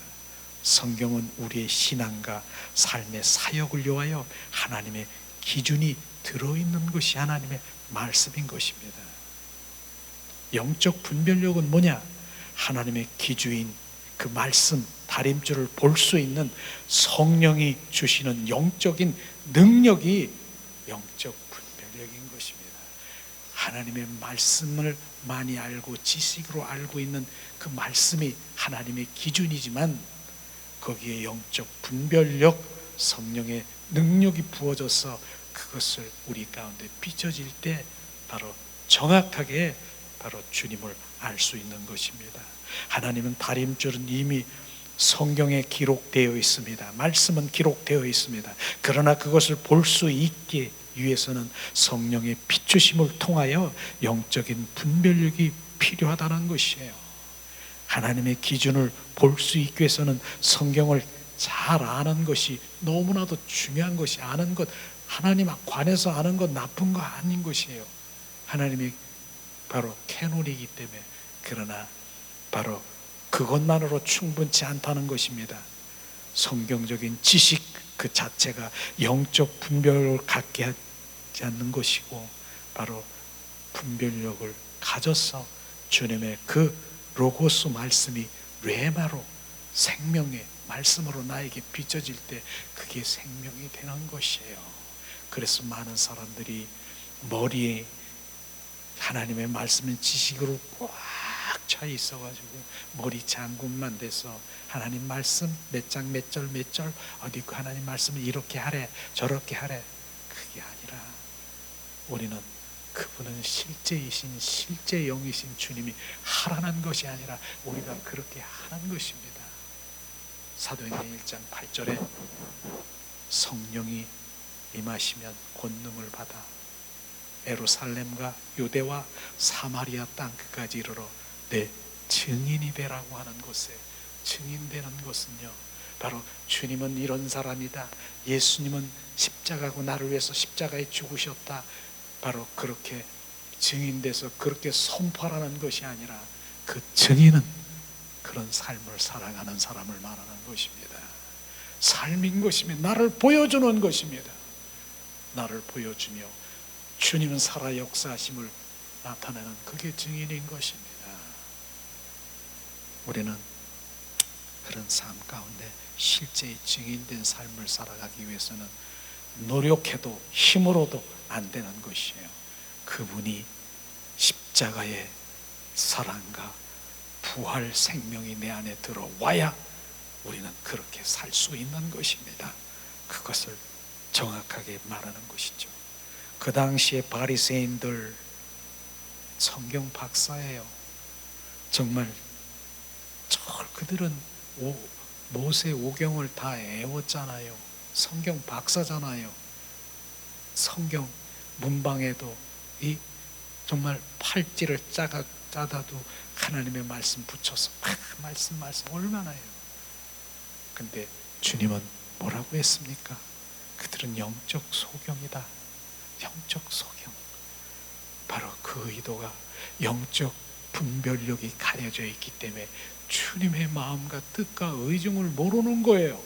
성경은 우리의 신앙과 삶의 사역을 위하여 하나님의 기준이 들어있는 것이 하나님의 말씀인 것입니다. 영적 분별력은 뭐냐? 하나님의 기준인 그 말씀, 다림줄을 볼 수 있는 성령이 주시는 영적인 능력이 영적 분별력인 것입니다. 하나님의 말씀을 많이 알고 지식으로 알고 있는 그 말씀이 하나님의 기준이지만 거기에 영적 분별력, 성령의 능력이 부어져서 그것을 우리 가운데 비춰질 때 바로 정확하게 바로 주님을 알 수 있는 것입니다. 하나님은 다림줄은 이미 성경에 기록되어 있습니다. 말씀은 기록되어 있습니다. 그러나 그것을 볼 수 있기 위해서는 성령의 비추심을 통하여 영적인 분별력이 필요하다는 것이에요. 하나님의 기준을 볼 수 있기 위해서는 성경을 잘 아는 것이 너무나도 중요한 것이, 아는 것, 하나님 관해서 아는 것 나쁜 거 아닌 것이에요. 하나님이 바로 캐논이기 때문에. 그러나 바로 그것만으로 충분치 않다는 것입니다. 성경적인 지식 그 자체가 영적 분별을 갖게 하지 않는 것이고, 바로 분별력을 가져서 주님의 그 로고스 말씀이 레마로 생명의 말씀으로 나에게 비춰질 때 그게 생명이 되는 것이에요. 그래서 많은 사람들이 머리에 하나님의 말씀은 지식으로 꽉 차 있어가지고 머리 장군만 돼서 하나님 말씀 몇 장 몇 절 몇 절 어디 그 하나님 말씀을 이렇게 하래 저렇게 하래, 그게 아니라 우리는 그분은 실제이신 실제 영이신 주님이 하라는 것이 아니라 우리가 그렇게 하는 것입니다. 사도행전 1장 8절에 성령이 임하시면 권능을 받아 예루살렘과 유대와 사마리아 땅 끝까지 이르러 내 증인이 되라고 하는 곳에, 증인되는 것은요 바로 주님은 이런 사람이다, 예수님은 십자가고 나를 위해서 십자가에 죽으셨다, 바로 그렇게 증인돼서 그렇게 선포하라는 것이 아니라 그 증인은 그런 삶을 살아가는 사람을 말하는 것입니다. 삶인 것입니다. 나를 보여주는 것입니다. 나를 보여주며 주님은 살아 역사하심을 나타내는 그게 증인인 것입니다. 우리는 그런 삶 가운데 실제의 증인된 삶을 살아가기 위해서는 노력해도 힘으로도 안 되는 것이에요. 그분이 십자가의 사랑과 부활 생명이 내 안에 들어와야 우리는 그렇게 살 수 있는 것입니다. 그것을 정확하게 말하는 것이죠. 그 당시에 바리새인들 성경 박사예요. 정말 그들은 모세 오경을 다 외웠잖아요. 성경 박사잖아요. 성경 문방에도 이 정말 팔찌를 짜다도 하나님의 말씀 붙여서 막 말씀 얼마나 해요. 근데 주님은 뭐라고 했습니까? 그들은 영적 소경이다. 영적 소경. 바로 그 의도가 영적 분별력이 가려져 있기 때문에 주님의 마음과 뜻과 의중을 모르는 거예요.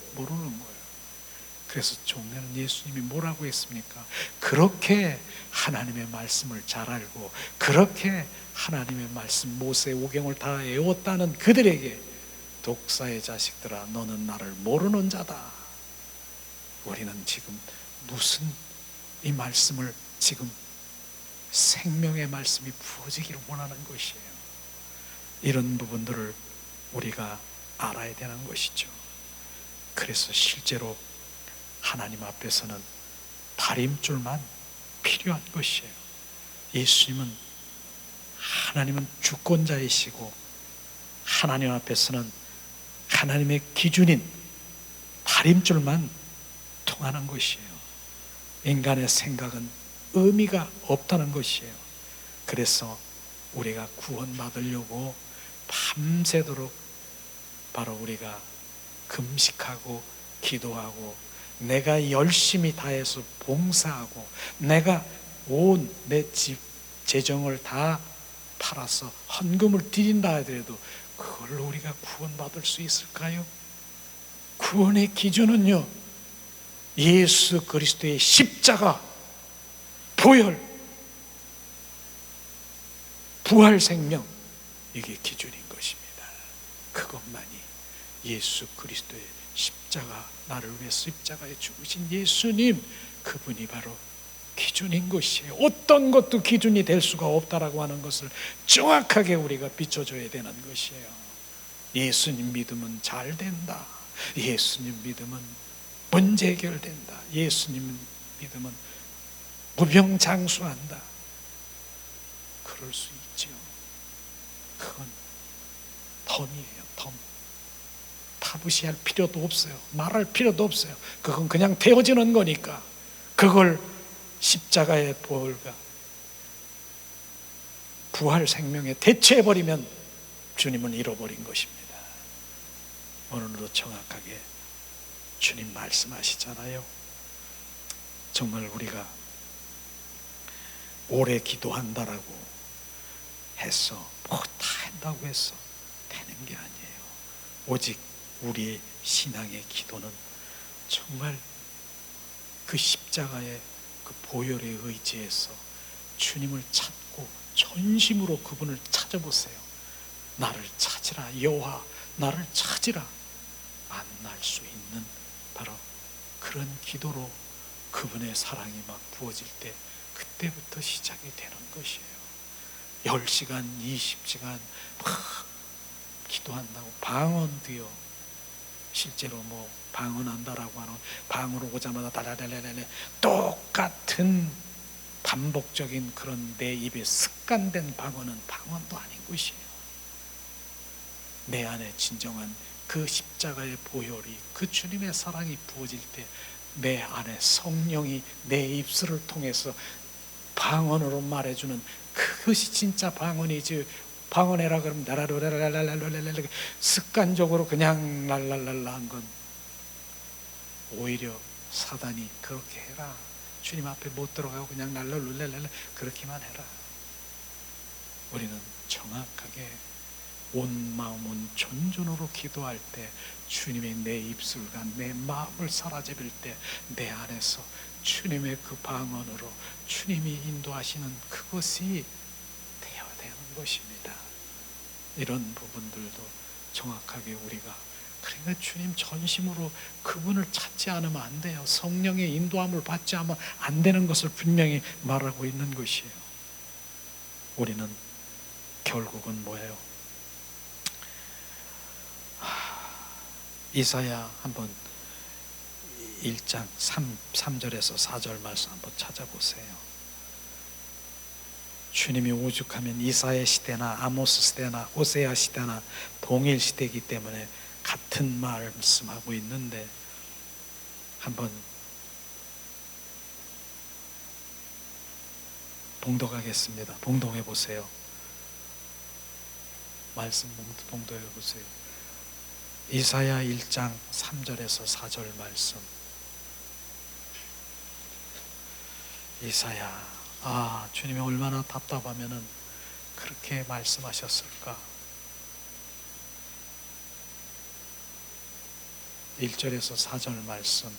그래서 종래는 예수님이 뭐라고 했습니까? 그렇게 하나님의 말씀을 잘 알고 그렇게 하나님의 말씀 모세 오경을 다 외웠다는 그들에게 독사의 자식들아 너는 나를 모르는 자다. 우리는 지금 무슨 이 말씀을 지금 생명의 말씀이 부어지기를 원하는 것이에요. 이런 부분들을 우리가 알아야 되는 것이죠. 그래서 실제로 하나님 앞에서는 다림줄만 필요한 것이에요. 하나님은 주권자이시고 하나님 앞에서는 하나님의 기준인 다림줄만 통하는 것이에요. 인간의 생각은 의미가 없다는 것이에요. 그래서 우리가 구원받으려고 밤새도록 바로 우리가 금식하고 기도하고 내가 열심히 다해서 봉사하고 내가 온 내 집 재정을 다 팔아서 헌금을 드린다 하더라도 그걸로 우리가 구원받을 수 있을까요? 구원의 기준은요, 예수 그리스도의 십자가, 보혈, 부활 생명, 이게 기준인 것입니다. 그것만이 예수 그리스도의 십자가, 나를 위해 십자가에 죽으신 예수님, 그분이 바로 기준인 것이에요. 어떤 것도 기준이 될 수가 없다라고 하는 것을 정확하게 우리가 비춰줘야 되는 것이에요. 예수님 믿으면 잘 된다. 예수님 믿으면 문제 해결된다. 예수님 믿으면 무병장수한다. 그럴 수 있죠. 그건 덤이에요. 덤. 타부시할 필요도 없어요. 말할 필요도 없어요. 그건 그냥 되어지는 거니까 그걸 십자가의 보혈과 부활 생명에 대체해버리면 주님은 잃어버린 것입니다. 오늘도 정확하게 주님 말씀하시잖아요. 정말 우리가 오래 기도한다라고 해서 뭐 다 한다고 해서 되는 게 아니에요. 오직 우리의 신앙의 기도는 정말 그 십자가의 그 보혈의 의지에서 주님을 찾고 전심으로 그분을 찾아보세요. 나를 찾으라 여호와, 나를 찾으라. 만날 수 있는 바로 그런 기도로 그분의 사랑이 막 부어질 때 그때부터 시작이 되는 것이에요. 10시간, 20시간 막 기도한다고 방언도요. 실제로 뭐 방언한다라고 하는 방으로 오자마자 달달달달달 똑같은 반복적인 그런 내 입에 습관된 방언은 방언도 아닌 것이에요. 내 안에 진정한 그 십자가의 보혈이 그 주님의 사랑이 부어질 때 내 안에 성령이 내 입술을 통해서 방언으로 말해주는 그것이 진짜 방언이지. 방언해라 그러면 라라라라라라라라라 습관적으로 그냥 랄랄랄라 한 건 오히려 사단이 그렇게 해라. 주님 앞에 못 들어가고 그냥 랄랄랄랄라 그렇게만 해라. 우리는 정확하게 온 마음 온 존존으로 기도할 때 주님의 내 입술과 내 마음을 사로잡을 때 내 안에서 주님의 그 방언으로 주님이 인도하시는 그것이 되어야 되는 것입니다. 이런 부분들도 정확하게 우리가, 그러니까 주님 전심으로 그분을 찾지 않으면 안 돼요. 성령의 인도함을 받지 않으면 안 되는 것을 분명히 말하고 있는 것이에요. 우리는 결국은 뭐예요? 이사야 한번 1장 3절에서 4절 말씀 한번 찾아보세요. 주님이 오죽하면 이사야 시대나 아모스 시대나 호세아 시대나 동일 시대이기 때문에 같은 말씀하고 있는데, 한번 봉독하겠습니다. 봉독해 보세요. 말씀 봉독해 보세요. 이사야 1장 3절에서 4절 말씀. 이사야, 주님이 얼마나 답답하면은 그렇게 말씀하셨을까. 1절에서 4절 말씀.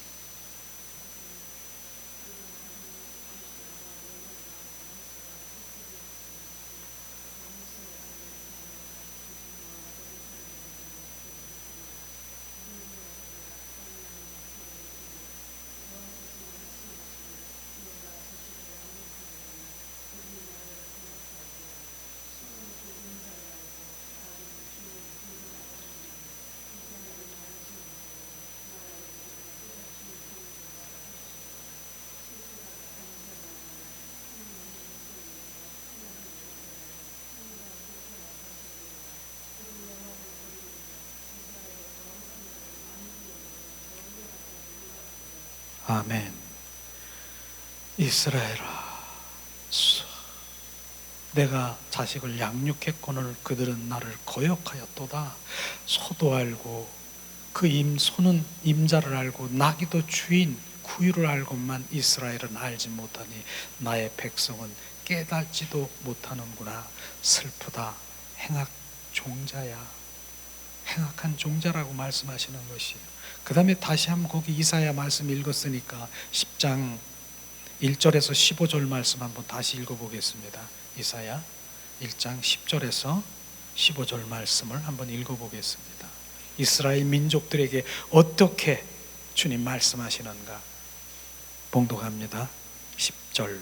아멘. 이스라엘아, 내가 자식을 양육했거늘 그들은 나를 거역하였도다. 소도 알고 그 소는 임자를 알고 나귀도 주인 구유를 알고만 이스라엘은 알지 못하니 나의 백성은 깨달지도 못하는구나. 슬프다. 행악 종자야. 행악한 종자라고 말씀하시는 것이에요. 그 다음에 다시 한번 거기 이사야 말씀 읽었으니까 10장 1절에서 15절 말씀 한번 다시 읽어보겠습니다. 이사야 1장 10절에서 15절 말씀을 한번 읽어보겠습니다. 이스라엘 민족들에게 어떻게 주님 말씀하시는가 봉독합니다. 10절.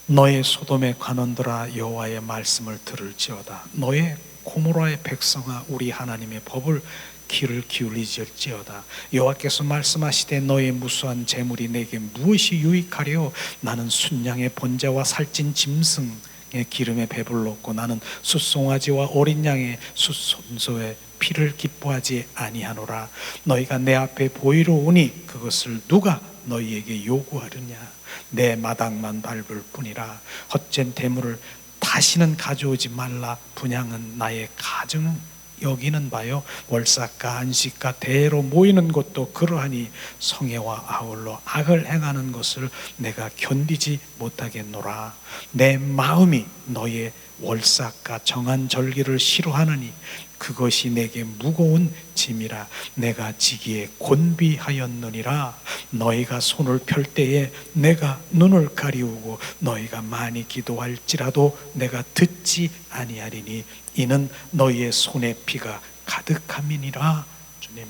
너의 소돔의 관원들아, 여호와의 말씀을 들을지어다. 너의 고모라의 백성아, 우리 하나님의 법을 귀를 기울이질지어다. 여호와께서 말씀하시되 너의 무수한 재물이 내게 무엇이 유익하리요? 나는 순양의 번제와 살찐 짐승의 기름에 배불렀고 나는 숫송아지와 어린 양의 숫손소의 피를 기뻐하지 아니하노라. 너희가 내 앞에 보이러 오니 그것을 누가 너희에게 요구하느냐? 내 마당만 밟을 뿐이라. 헛된 대물을 다시는 가져오지 말라. 분향은 나의 가증 여기는 바요, 월삭과 안식과 대회로 모이는 것도 그러하니 성애와 아울러 악을 행하는 것을 내가 견디지 못하겠노라. 내 마음이 너의 월삭과 정한 절기를 싫어하느니 그것이 내게 무거운 짐이라. 내가 지기에 곤비하였느니라. 너희가 손을 펼 때에 내가 눈을 가리우고 너희가 많이 기도할지라도 내가 듣지 아니하리니 이는 너희의 손에 피가 가득함이니라. 주님,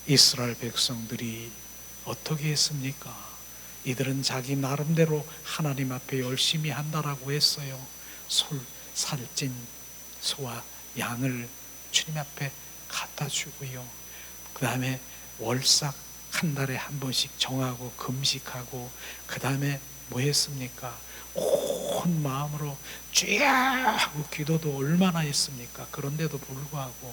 이스라엘 백성들이 어떻게 했습니까? 이들은 자기 나름대로 하나님 앞에 열심히 한다라고 했어요. 살찐 소와 양을 주님 앞에 갖다 주고요. 그 다음에 월삭 한 달에 한 번씩 정하고 금식하고, 그 다음에 뭐 했습니까? 온 마음으로 주여 하고 기도도 얼마나 했습니까? 그런데도 불구하고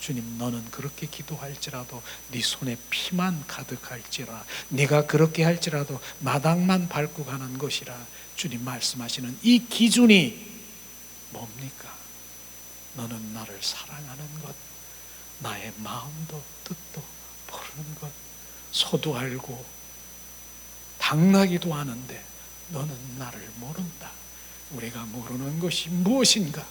주님, 너는 그렇게 기도할지라도 네 손에 피만 가득할지라, 네가 그렇게 할지라도 마당만 밟고 가는 것이라. 주님 말씀하시는 이 기준이 뭡니까? 너는 나를 사랑하는 것, 나의 마음도 뜻도 모르는 것, 소도 알고 당나귀도 아는데 너는 나를 모른다. 우리가 모르는 것이 무엇인가?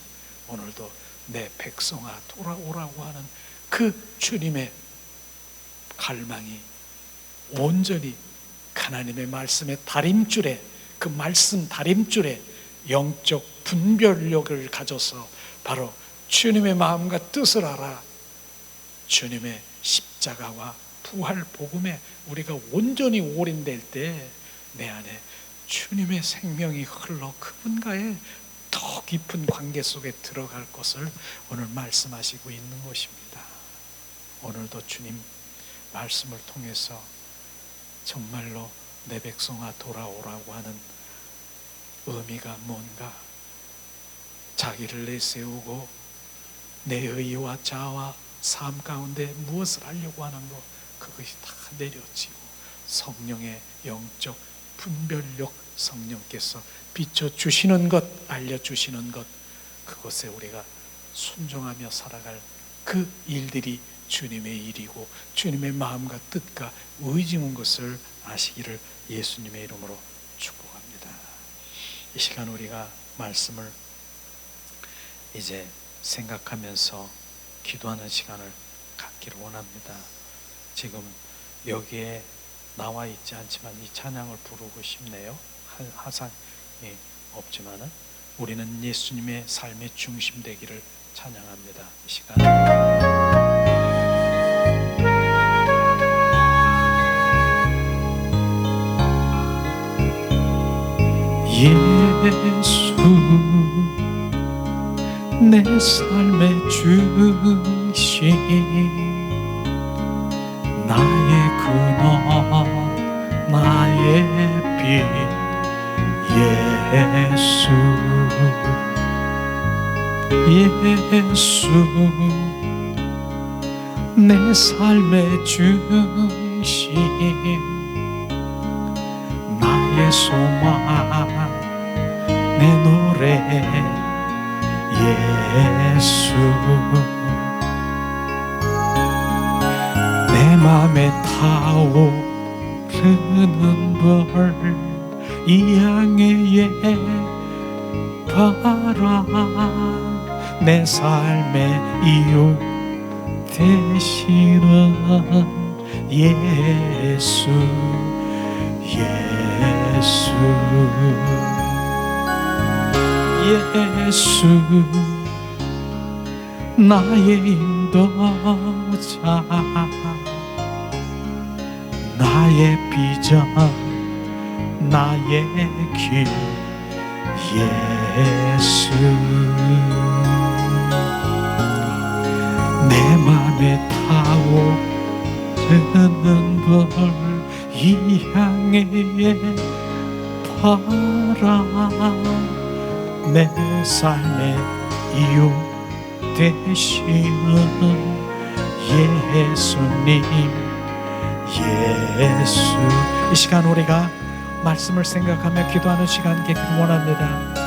오늘도 내 백성아 돌아오라고 하는 그 주님의 갈망이 온전히 하나님의 말씀의 다림줄에, 그 말씀 다림줄에 영적 분별력을 가져서 바로 주님의 마음과 뜻을 알아 주님의 십자가와 부활 복음에 우리가 온전히 올인될 때 내 안에 주님의 생명이 흘러 그분과의 더 깊은 관계 속에 들어갈 것을 오늘 말씀하시고 있는 것입니다. 오늘도 주님 말씀을 통해서 정말로 내 백성아 돌아오라고 하는 의미가 뭔가, 자기를 내세우고 내 의와 자와 삶 가운데 무엇을 하려고 하는 것, 그것이 다 내려지고 성령의 영적 분별력, 성령께서 비춰주시는 것, 알려주시는 것, 그것에 우리가 순종하며 살아갈 그 일들이 주님의 일이고 주님의 마음과 뜻과 의지인 것을 아시기를 예수님의 이름으로 축복합니다. 이 시간 우리가 말씀을 이제 생각하면서 기도하는 시간을 갖기를 원합니다. 지금 여기에 나와 있지 않지만 이 찬양을 부르고 싶네요. 하산이 없지만은 우리는 예수님의 삶의 중심 되기를 찬양합니다. 이 시간 예수 내 삶의 중심, 나의 근원, 나의 빛 예수, 예수 내 삶의 중심, 나의 소망, 내 노래 예수, 내 맘에 타오르는 벌 이 양의 바람, 내 삶의 이유 되시는 예수, 예수, 예수 나의 인도자, 나의 비전, 나의 길 예수, 내 맘에 타오르는 벌 이 향의 바람, 내 삶의 이유 되시는 예수님, 예수. 이 시간 우리가 말씀을 생각하며 기도하는 시간 되기를 원합니다.